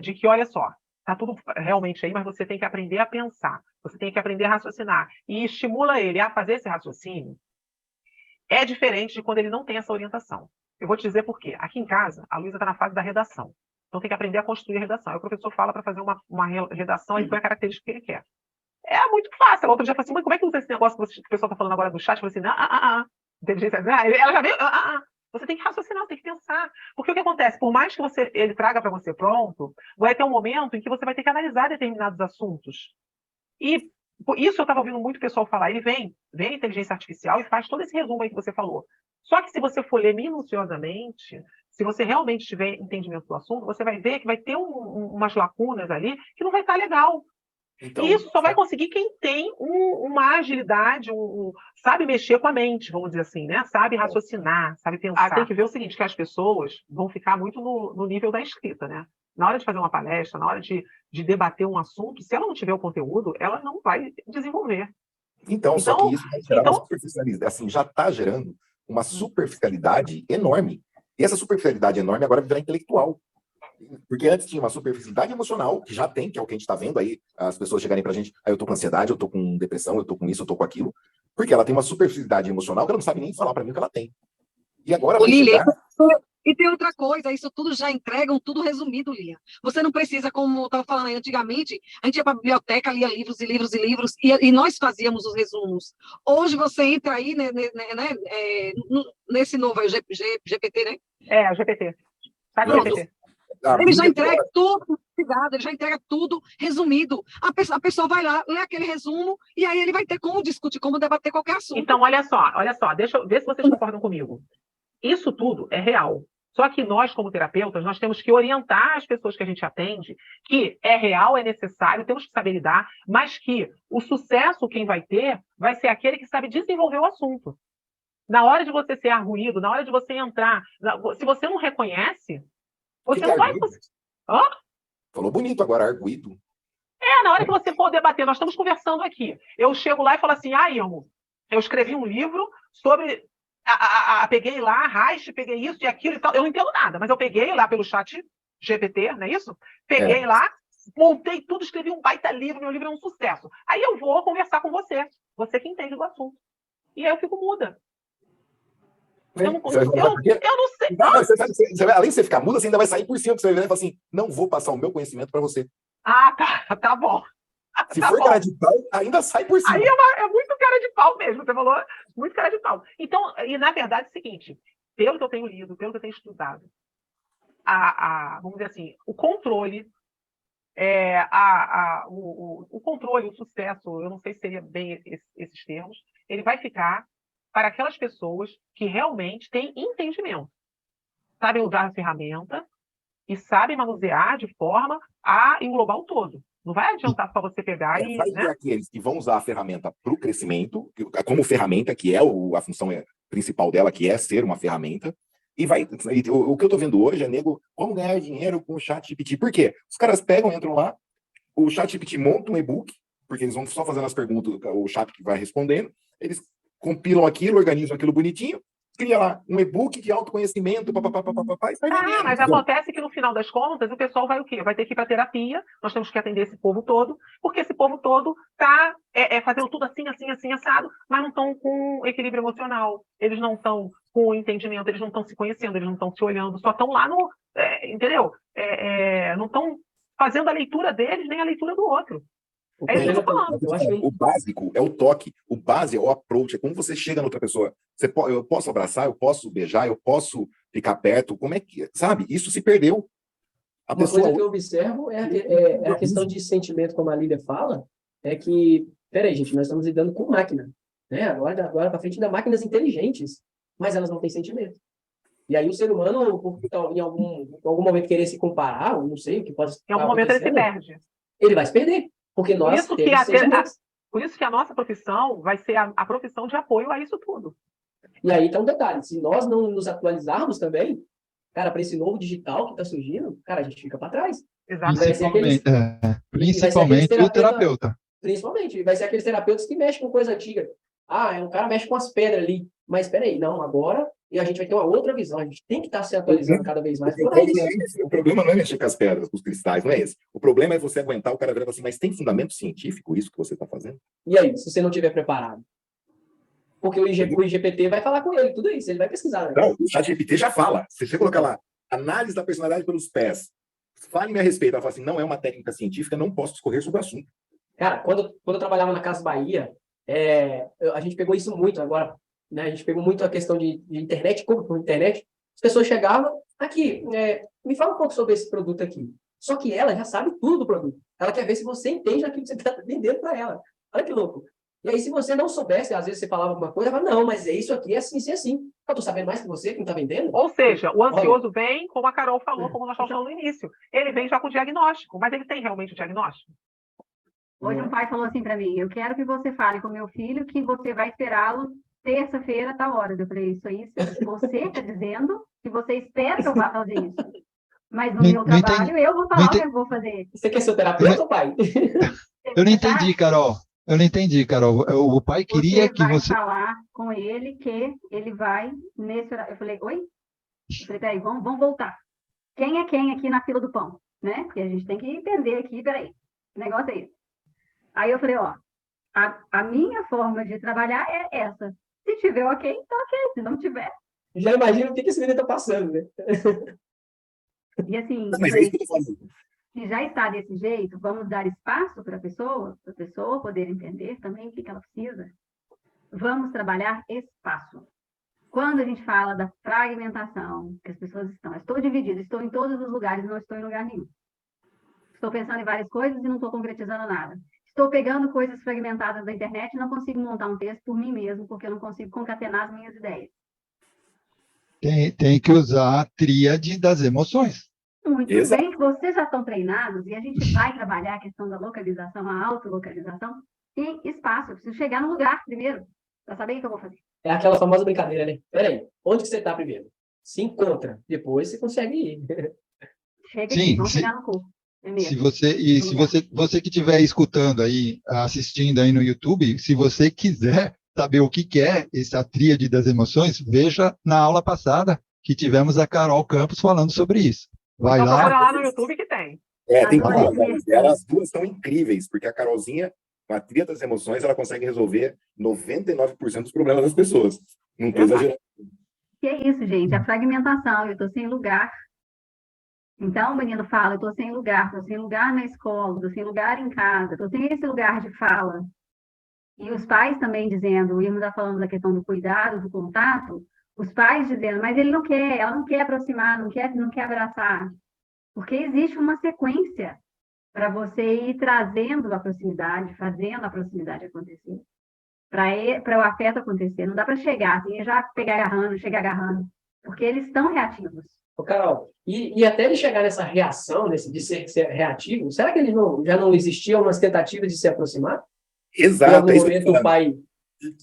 de que, olha só, está tudo realmente aí, mas você tem que aprender a pensar, você tem que aprender a raciocinar, e estimula ele a fazer esse raciocínio, é diferente de quando ele não tem essa orientação. Eu vou te dizer por quê. Aqui em casa, a Luísa está na fase da redação. Então tem que aprender a construir a redação. Aí o professor fala para fazer uma redação, ele põe a característica que ele quer. É muito fácil. Outro dia falou assim, mãe, como é que usa esse negócio que o pessoal está falando agora do chat? Eu falei assim, inteligência. Ela já veio, Você tem que raciocinar, você tem que pensar. Porque o que acontece? Por mais que ele traga para você pronto, vai ter um momento em que você vai ter que analisar determinados assuntos. E isso eu estava ouvindo muito o pessoal falar. Ele vem a inteligência artificial e faz todo esse resumo aí que você falou. Só que se você for ler minuciosamente, se você realmente tiver entendimento do assunto, você vai ver que vai ter umas lacunas ali que não vai estar legal. Então, e isso só vai conseguir quem tem uma agilidade, sabe mexer com a mente, vamos dizer assim, né? Sabe raciocinar, sabe pensar. Tem que ver o seguinte, que as pessoas vão ficar muito no nível da escrita, né? Na hora de fazer uma palestra, na hora de debater um assunto, se ela não tiver o conteúdo, ela não vai desenvolver. Então só que isso vai gerar uma superficialidade, assim, já está gerando uma superficialidade enorme. E essa superficialidade enorme agora vai virar intelectual. Porque antes tinha uma superficialidade emocional, que já tem, que é o que a gente está vendo aí, as pessoas chegarem pra gente, eu tô com ansiedade, eu tô com depressão, eu tô com isso, eu tô com aquilo, porque ela tem uma superficialidade emocional que ela não sabe nem falar para mim o que ela tem. E agora vai chegar... E tem outra coisa, isso tudo já entregam, tudo resumido, Lia. Você não precisa, como eu estava falando aí antigamente, a gente ia para a biblioteca, lia livros e livros e livros, e nós fazíamos os resumos. Hoje você entra aí, né, nesse novo GPT, né? O GPT. Sabe o GPT? Ele já entrega tudo, ele já entrega tudo resumido. A pessoa vai lá, lê aquele resumo, e aí ele vai ter como discutir, como debater qualquer assunto. Então, olha só, deixa eu ver se vocês concordam comigo. Isso tudo é real. Só que nós, como terapeutas, nós temos que orientar as pessoas que a gente atende que é real, é necessário, temos que saber lidar, mas que o sucesso quem vai ter vai ser aquele que sabe desenvolver o assunto. Na hora de você ser arguído, na hora de você entrar, se você não reconhece, você não vai conseguir. Hã? Falou bonito agora, arguído. Na hora que você for debater, nós estamos conversando aqui. Eu chego lá e falo assim, Ilmo, eu escrevi um livro sobre... peguei lá, Reich, peguei isso e aquilo e tal. Eu não entendo nada, mas eu peguei lá pelo chat GPT, não é isso? Peguei lá, montei tudo, escrevi um baita livro, meu livro é um sucesso. Aí eu vou conversar com você que entende do assunto. E aí eu fico muda. Eu não sei. Além de você ficar muda, você ainda vai sair por cima, porque você vai falar assim, não vou passar o meu conhecimento para você. Tá bom. Se for cara de pau, ainda sai por cima. Aí é muito cara de pau mesmo, você falou, muito cara de pau. Então, e na verdade é o seguinte, pelo que eu tenho lido, pelo que eu tenho estudado, vamos dizer assim, o controle, o controle, o sucesso, eu não sei se seria bem esses termos, ele vai ficar para aquelas pessoas que realmente têm entendimento, sabem usar a ferramenta e sabem manusear de forma a englobar o todo. Não vai adiantar só você pegar e... Vai ter aqueles que vão usar a ferramenta para o crescimento, como ferramenta, que é a função principal dela, que é ser uma ferramenta, o que eu estou vendo hoje é, nego, como ganhar dinheiro com o ChatGPT. Por quê? Os caras entram lá, o ChatGPT monta um e-book, porque eles vão só fazendo as perguntas, o chat que vai respondendo, eles compilam aquilo, organizam aquilo bonitinho, cria lá um e-book de autoconhecimento, mas acontece que no final das contas o pessoal vai o quê? Vai ter que ir para terapia, nós temos que atender esse povo todo, porque esse povo todo está fazendo tudo assim, assado, mas não estão com equilíbrio emocional, eles não estão com entendimento, eles não estão se conhecendo, eles não estão se olhando, só estão lá no... entendeu? Não estão fazendo a leitura deles, nem a leitura do outro. É isso que eu tô falando. O básico é o toque, o base é o approach, é como você chega na outra pessoa. Eu posso abraçar, eu posso beijar, eu posso ficar perto, como é que, sabe? Isso se perdeu. Uma coisa que eu observo é a questão de sentimento, como a Lília fala, é que, peraí, gente, nós estamos lidando com máquina, né? Agora para frente ainda máquinas inteligentes, mas elas não têm sentimento. E aí o ser humano, por em algum momento querer se comparar, ou não sei o que pode... Em algum momento ele se perde. Ele vai se perder. Porque nós por isso que a nossa profissão vai ser a profissão de apoio a isso tudo. E aí tá um detalhe, se nós não nos atualizarmos também, cara, para esse novo digital que está surgindo, cara, a gente fica para trás. Exatamente. Principalmente o terapeuta. Principalmente, vai ser aqueles terapeutas que mexem com coisa antiga. O cara mexe com as pedras ali. Mas espera aí, não, agora a gente vai ter uma outra visão, a gente tem que estar se atualizando cada vez mais. O problema não é mexer com as pedras, com os cristais, não é esse. O problema é você aguentar o cara virar assim, mas tem fundamento científico isso que você está fazendo? E aí, se você não estiver preparado? Porque o IGPT vai falar com ele, tudo isso, ele vai pesquisar. Né? Não, o ChatGPT já fala. Se você colocar lá, análise da personalidade pelos pés, fale-me a respeito. Ela fala assim, não é uma técnica científica, não posso discorrer sobre o assunto. Cara, quando eu trabalhava na Casa Bahia, a gente pegou isso muito agora, né? A gente pegou muito a questão de internet, como por internet. As pessoas chegavam, aqui, me fala um pouco sobre esse produto aqui. Só que ela já sabe tudo do produto. Ela quer ver se você entende aquilo que você está vendendo para ela. Olha que louco. E aí, se você não soubesse, às vezes você falava alguma coisa, ela fala, não, mas isso aqui é assim, assim. Eu estou sabendo mais que você, que não está vendendo. Ou seja, o ansioso vem, como a Carol falou, como nós estávamos falando no início. Ele vem já com o diagnóstico, mas ele tem realmente o diagnóstico? Hoje um pai falou assim para mim, eu quero que você fale com meu filho que você vai esperá-lo terça-feira, tal hora. Eu falei, isso aí, você está dizendo que você espera que eu vá fazer isso. Mas no meu trabalho, eu vou falar o que eu vou fazer. Você quer ser terapeuta, pai? Eu não entendi, Carol. Eu não entendi, Carol. O pai queria que você... vai falar com ele que ele vai nesse horário. Eu falei, oi? Eu falei, peraí, vamos voltar. Quem é quem aqui na fila do pão? Né? Porque a gente tem que entender aqui, peraí. O negócio é esse. Aí eu falei, a minha forma de trabalhar é essa. Se tiver ok, então ok. Se não tiver... Já imagino o que esse menino está passando, né? E assim, se já está desse jeito, vamos dar espaço para a pessoa poder entender também o que ela precisa. Vamos trabalhar espaço. Quando a gente fala da fragmentação, que as pessoas estou dividida, estou em todos os lugares, não estou em lugar nenhum. Estou pensando em várias coisas e não estou concretizando nada. Estou pegando coisas fragmentadas da internet e não consigo montar um texto por mim mesmo, porque eu não consigo concatenar as minhas ideias. Tem que usar a tríade das emoções. Muito bem, vocês já estão treinados e a gente vai trabalhar a questão da localização, a autolocalização em espaço. Eu preciso chegar no lugar primeiro, para saber o que eu vou fazer. É aquela famosa brincadeira, né? Peraí, onde que você está primeiro? Se encontra, depois você consegue ir. Chega aqui, vamos chegar no corpo. Se você que estiver escutando aí, assistindo aí no YouTube, se você quiser saber o que é essa tríade das emoções, veja na aula passada que tivemos a Carol Campos falando sobre isso. Vai então, lá. procura lá no YouTube que tem. Tem duas delas, as duas são incríveis, porque a Carolzinha, com a tríade das emoções, ela consegue resolver 99% dos problemas das pessoas. Não estou exagerando. Que é isso, gente? A fragmentação, eu estou sem lugar. Então, o menino fala, eu estou sem lugar na escola, estou sem lugar em casa, estou sem esse lugar de fala. E os pais também dizendo, o Irmão está falando da questão do cuidado, do contato, os pais dizendo, mas ele não quer, ela não quer aproximar, não quer abraçar. Porque existe uma sequência para você ir trazendo a proximidade, fazendo a proximidade acontecer. Para o afeto acontecer. Não dá para chegar, assim, já chegar agarrando, porque eles estão reativos. Ô, Carol, e até ele chegar nessa reação, de ser reativo, será que ele já não existiam umas tentativas de se aproximar? Exato. Em algum momento o pai...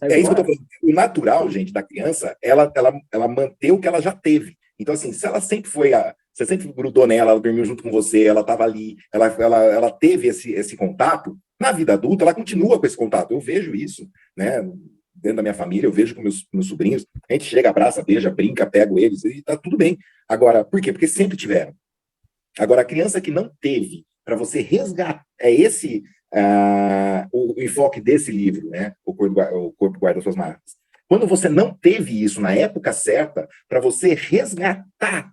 É isso que eu tô falando. O natural, gente, da criança, ela manter o que ela já teve. Então, assim, se ela sempre você sempre grudou nela, ela dormiu junto com você, ela estava ali, ela teve esse contato, na vida adulta, ela continua com esse contato. Eu vejo isso, né? Dentro da minha família, eu vejo com meus sobrinhos, a gente chega, abraça, beija, brinca, pego eles, e tá tudo bem. Agora, por quê? Porque sempre tiveram. Agora, a criança que não teve, para você resgatar, é esse o enfoque desse livro, né? O Corpo Guarda Suas Marcas. Quando você não teve isso na época certa, para você resgatar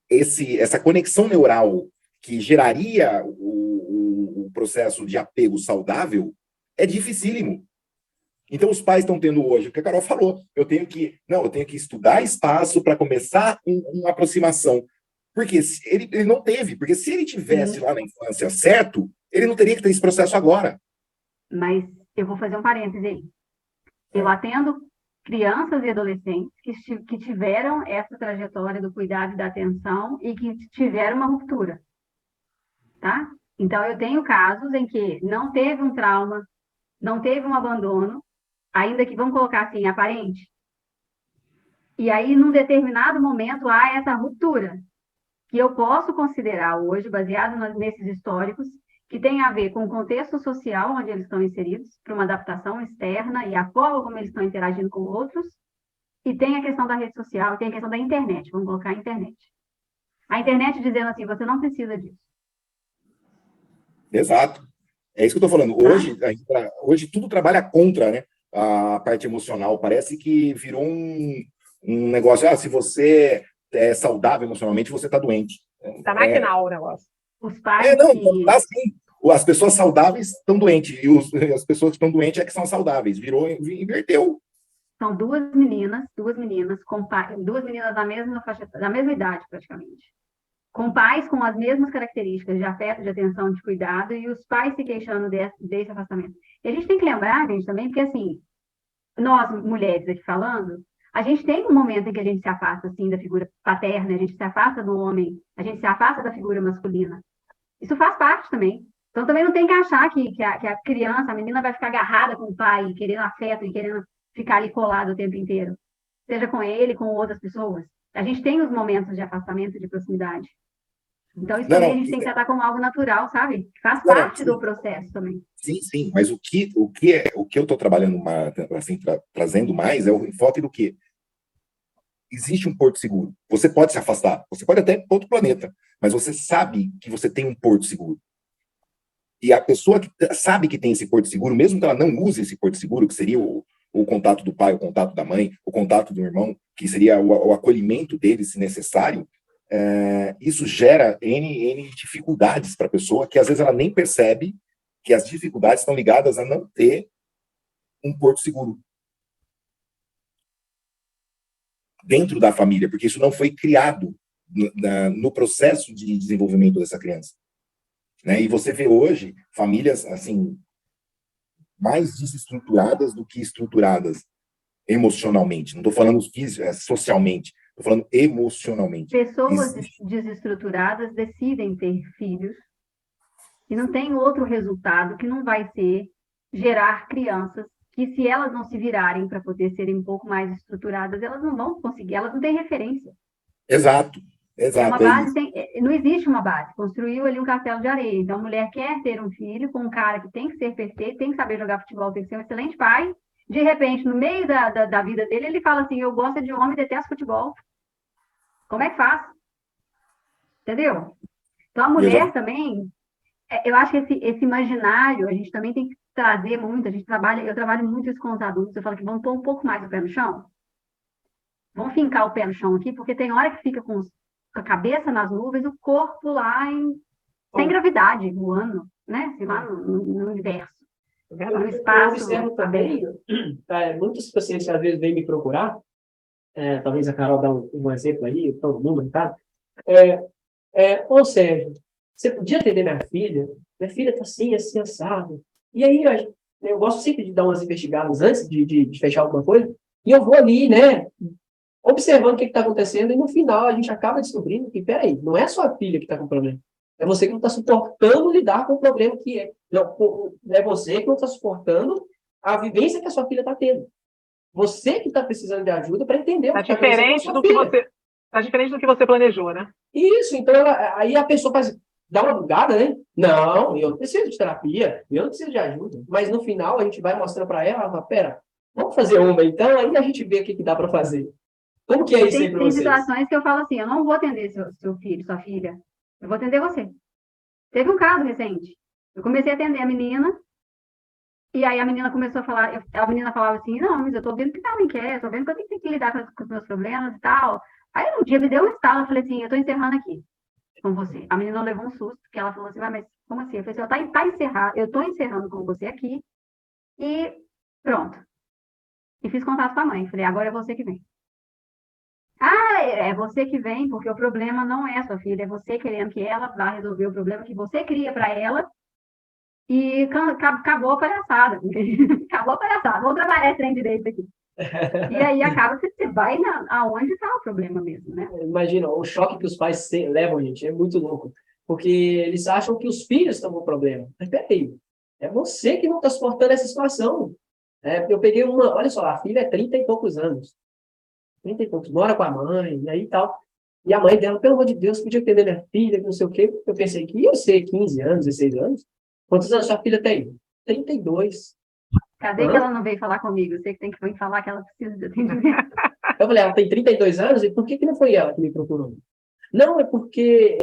essa conexão neural que geraria o processo de apego saudável, é dificílimo. Então, os pais estão tendo hoje, o que a Carol falou, eu tenho que estudar espaço para começar uma aproximação. Porque ele não teve, porque se ele tivesse lá na infância certo, ele não teria que ter esse processo agora. Mas eu vou fazer um parêntese aí. Eu atendo crianças e adolescentes que tiveram essa trajetória do cuidado e da atenção e que tiveram uma ruptura, tá? Então, eu tenho casos em que não teve um trauma, não teve um abandono, ainda que, vamos colocar assim, aparente. E aí, num determinado momento, há essa ruptura, que eu posso considerar hoje, baseado nesses históricos, que tem a ver com o contexto social onde eles estão inseridos, para uma adaptação externa e a forma como eles estão interagindo com outros, e tem a questão da rede social, e tem a questão da internet, vamos colocar a internet. A internet dizendo assim, você não precisa disso. Exato. É isso que eu estou falando. Hoje tudo trabalha contra, né, a parte emocional. Parece que virou um negócio, se você é saudável emocionalmente, você está doente. Está maquinal o negócio. Os pais tá assim. As pessoas saudáveis estão doentes, e as pessoas que estão doentes é que são saudáveis. Inverteu. São duas meninas da mesma idade, praticamente. Com pais com as mesmas características de afeto, de atenção, de cuidado, e os pais se queixando desse afastamento. E a gente tem que lembrar, gente, também, porque assim, nós, mulheres aqui falando, a gente tem um momento em que a gente se afasta, assim, da figura paterna, a gente se afasta do homem, a gente se afasta da figura masculina. Isso faz parte também. Então, também não tem que achar que a criança, a menina vai ficar agarrada com o pai, querendo afeto e querendo ficar ali colado o tempo inteiro. Seja com ele, com outras pessoas. A gente tem os momentos de afastamento, de proximidade. Então, isso também a gente tem que tratar como algo natural, sabe? Faz parte do processo também. Sim. Mas o que eu estou trabalhando, assim, trazendo mais, é o enfoque do que existe um porto seguro. Você pode se afastar, você pode até ir para outro planeta, mas você sabe que você tem um porto seguro. E a pessoa que sabe que tem esse porto seguro, mesmo que ela não use esse porto seguro, que seria o contato do pai, o contato da mãe, o contato do irmão, que seria o acolhimento dele, se necessário, isso gera N dificuldades para a pessoa, que às vezes ela nem percebe que as dificuldades estão ligadas a não ter um porto seguro dentro da família, porque isso não foi criado no processo de desenvolvimento dessa criança. Né? E você vê hoje famílias assim mais desestruturadas do que estruturadas. emocionalmente. Não estou falando socialmente, estou falando emocionalmente. Pessoas desestruturadas decidem ter filhos e não tem outro resultado que não vai ser gerar crianças que, se elas não se virarem para poder serem um pouco mais estruturadas, elas não vão conseguir, elas não têm referência. Exato. Uma base não existe uma base. Construiu ali um castelo de areia. Então, a mulher quer ter um filho com um cara que tem que ser perfeito, tem que saber jogar futebol, tem que ser um excelente pai. De repente, no meio da vida dele, ele fala assim: eu gosto de homem, detesto futebol. Como é que faz? Entendeu? Então, a mulher também, eu acho que esse imaginário, a gente também tem que trazer muito. Eu trabalho muito isso com os adultos. Eu falo que vamos pôr um pouco mais o pé no chão. Vamos fincar o pé no chão aqui, porque tem hora que fica com a cabeça nas nuvens, o corpo lá sem gravidade, voando, né? Sei lá, no universo. No espaço. Eu observo também, muitos pacientes às vezes vêm me procurar, talvez a Carol dá um exemplo aí, todo mundo, tá? Ô Sérgio, você podia atender minha filha? Minha filha está assim, assim, assado. E aí, eu gosto sempre de dar umas investigadas antes de fechar alguma coisa, e eu vou ali, né, observando o que está acontecendo, e no final a gente acaba descobrindo que, peraí, não é sua filha que está com problema. É você que não está suportando lidar com o problema que é. Não, é você que não está suportando a vivência que a sua filha está tendo. Você que está precisando de ajuda para entender o que está diferente do que você. Está diferente do que você planejou, né? Isso, então aí a pessoa dá uma bugada, né? Não, eu não preciso de terapia, eu não preciso de ajuda. Mas no final a gente vai mostrando para ela, fala, pera, vamos fazer uma então, aí a gente vê o que dá para fazer. Como que é isso aí para vocês? Tem situações que eu falo assim, eu não vou atender seu filho, sua filha, eu vou atender você. Teve um caso recente, eu comecei a atender a menina, e aí a menina começou a falar, a menina falava assim, não, mas eu tô vendo que ela me quer, tô vendo que eu tenho que lidar com os meus problemas e tal. Aí um dia me deu um estalo, eu falei assim, eu tô encerrando aqui com você. A menina levou um susto, porque ela falou assim, mas como assim? Eu falei assim, tá encerrado, eu tô encerrando com você aqui, e pronto. E fiz contato com a mãe, falei, agora é você que vem. Ah, é você que vem, porque o problema não é a sua filha, é você querendo que ela vá resolver o problema que você cria para ela, e acabou a palhaçada. Acabou a palhaçada, vamos trabalhar esse trem direito aqui. E aí acaba que você vai aonde está o problema mesmo, né? Imagina, o choque que os pais levam, gente, é muito louco. Porque eles acham que os filhos estão com problema. Mas peraí, é você que não está suportando essa situação. Eu peguei olha só, a filha é 30 e poucos anos. 30 e poucos, mora com a mãe, e aí tal. E a mãe dela, pelo amor de Deus, podia atender minha filha, não sei o quê. Eu pensei que ia ser 15 anos, 16 anos. Quantos anos sua filha tem? 32. Cadê que ela não veio falar comigo? Eu sei que tem que vir falar que ela precisa de atendimento. Eu falei, ela tem 32 anos, e por que não foi ela que me procurou? Não, é porque...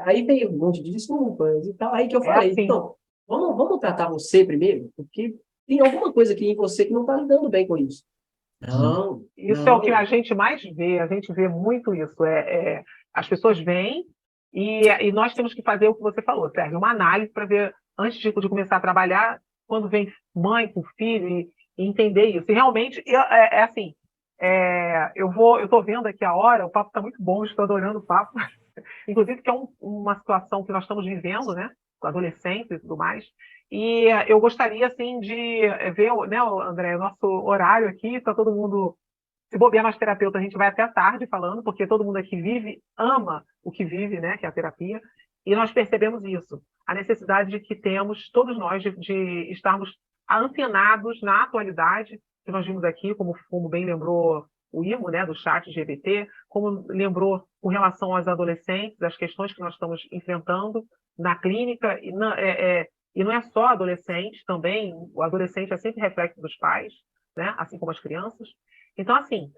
aí veio um monte de desculpas e tal. Aí que eu falei, assim. Então, vamos tratar você primeiro, porque tem alguma coisa aqui em você que não está lidando bem com isso. Não. Isso é o que a gente mais vê, a gente vê muito isso. As pessoas vêm e nós temos que fazer o que você falou, Sérgio, uma análise para ver, antes de começar a trabalhar, quando vem mãe com filho e entender isso. E realmente, assim, eu estou vendo aqui a hora, o papo está muito bom, estou adorando o papo. Inclusive, que é uma situação que nós estamos vivendo, né, com adolescentes e tudo mais. E eu gostaria, assim, de ver, né, André, o nosso horário aqui, está todo mundo... Se bobear mais terapeuta, a gente vai até a tarde falando, porque todo mundo aqui ama o que vive, né, que é a terapia, e nós percebemos isso, a necessidade de que temos, todos nós, de estarmos antenados na atualidade, que nós vimos aqui, como bem lembrou o Imo, né, do chat GPT, como lembrou com relação aos adolescentes, as questões que nós estamos enfrentando na clínica, e não é só adolescente, também, o adolescente é sempre reflexo dos pais, né, assim como as crianças. Então, assim,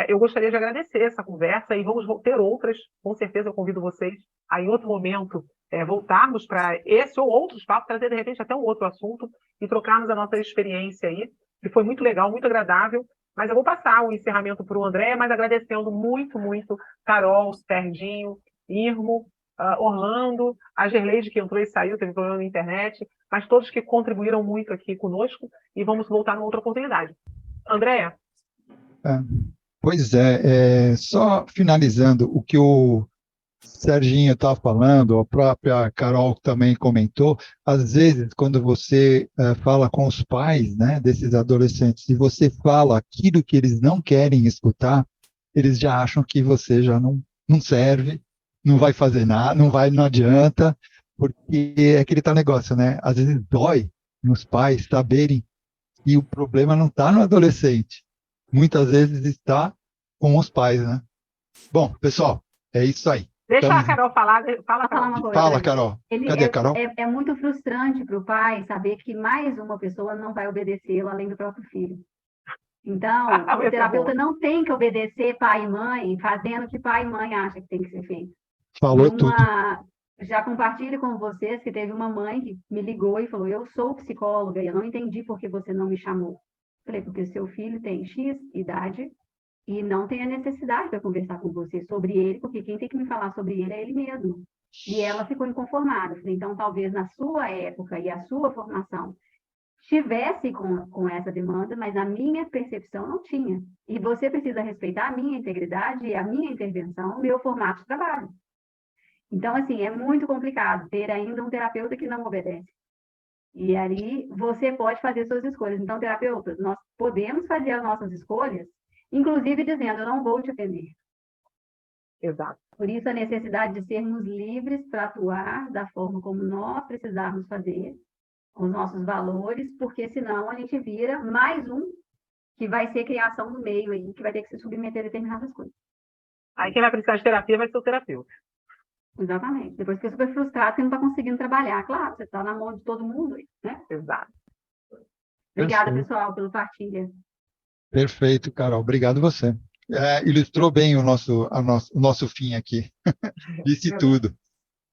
eu gostaria de agradecer essa conversa e vamos ter outras, com certeza eu convido vocês a, em outro momento, voltarmos para esse ou outros papos, trazer, de repente, até um outro assunto e trocarmos a nossa experiência aí, que foi muito legal, muito agradável. Mas eu vou passar o encerramento para o André, mas agradecendo muito, muito Carol, Serginho, Irmo, Orlando, a Gerleide, que entrou e saiu, teve problema na internet, mas todos que contribuíram muito aqui conosco, e vamos voltar numa outra oportunidade. André? Pois só finalizando o que o Serginho estava falando, a própria Carol também comentou, às vezes, quando você fala com os pais, né, desses adolescentes, e você fala aquilo que eles não querem escutar, eles já acham que você já não serve, não vai fazer nada, não adianta, porque é aquele tal negócio, né? Às vezes dói nos pais saberem que o problema não está no adolescente, muitas vezes está com os pais, né? Bom, pessoal, é isso aí. Deixa a Carol falar. Fala, falar uma Carol. coisa. Fala, Carol. Cadê a Carol? É muito frustrante para o pai saber que mais uma pessoa não vai obedecê-lo além do próprio filho. Então, o terapeuta não tem que obedecer pai e mãe, fazendo o que pai e mãe acham que tem que ser feito. Falou tudo. Já compartilho com vocês que teve uma mãe que me ligou e falou: eu sou psicóloga e eu não entendi por que você não me chamou. Falei: porque seu filho tem X idade e não tem a necessidade de conversar com você sobre ele, porque quem tem que me falar sobre ele é ele mesmo. E ela ficou inconformada. Falei: então, talvez na sua época e a sua formação tivesse com essa demanda, mas a minha percepção não tinha. E você precisa respeitar a minha integridade e a minha intervenção, o meu formato de trabalho. Então, assim, é muito complicado ter ainda um terapeuta que não obedece. E aí você pode fazer suas escolhas. Então, terapeutas, nós podemos fazer as nossas escolhas, inclusive dizendo: eu não vou te ofender. Exato. Por isso a necessidade de sermos livres para atuar da forma como nós precisarmos fazer, com os nossos valores, porque senão a gente vira mais um que vai ser criação do meio aí, que vai ter que se submeter a determinadas coisas. Aí quem vai precisar de terapia vai ser o terapeuta. Exatamente. Depois fica super frustrado que não está conseguindo trabalhar. Claro, você está na mão de todo mundo, né? Exato. Obrigada, Perfeito. pessoal, pelo partilha. Perfeito, Carol. Obrigado você. Ilustrou bem o nosso fim aqui. Disse tudo.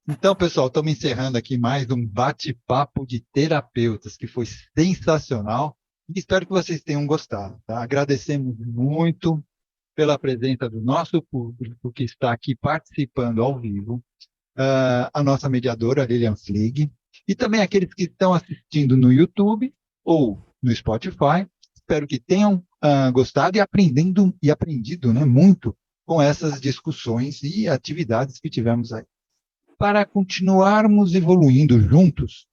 Então, pessoal, estamos encerrando aqui mais um bate-papo de terapeutas, que foi sensacional. E espero que vocês tenham gostado. Tá? Agradecemos muito pela presença do nosso público que está aqui participando ao vivo, a nossa mediadora, Lilian Flig, e também aqueles que estão assistindo no YouTube ou no Spotify. Espero que tenham gostado e aprendido, né, muito com essas discussões e atividades que tivemos aí. Para continuarmos evoluindo juntos,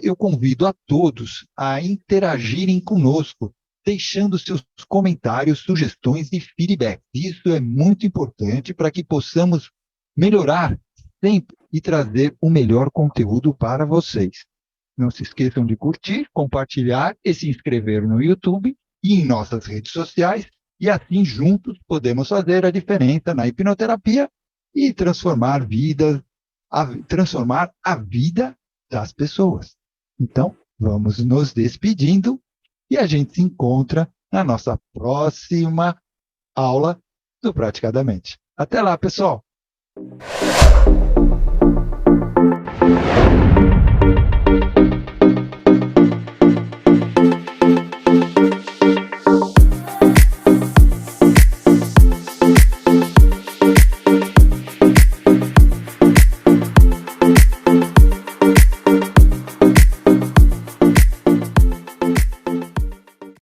eu convido a todos a interagirem conosco, deixando seus comentários, sugestões e feedback. Isso é muito importante para que possamos melhorar sempre e trazer o melhor conteúdo para vocês. Não se esqueçam de curtir, compartilhar e se inscrever no YouTube e em nossas redes sociais, e assim juntos podemos fazer a diferença na hipnoterapia e transformar a vida das pessoas. Então, vamos nos despedindo e a gente se encontra na nossa próxima aula do Praticadamente. Até lá, pessoal!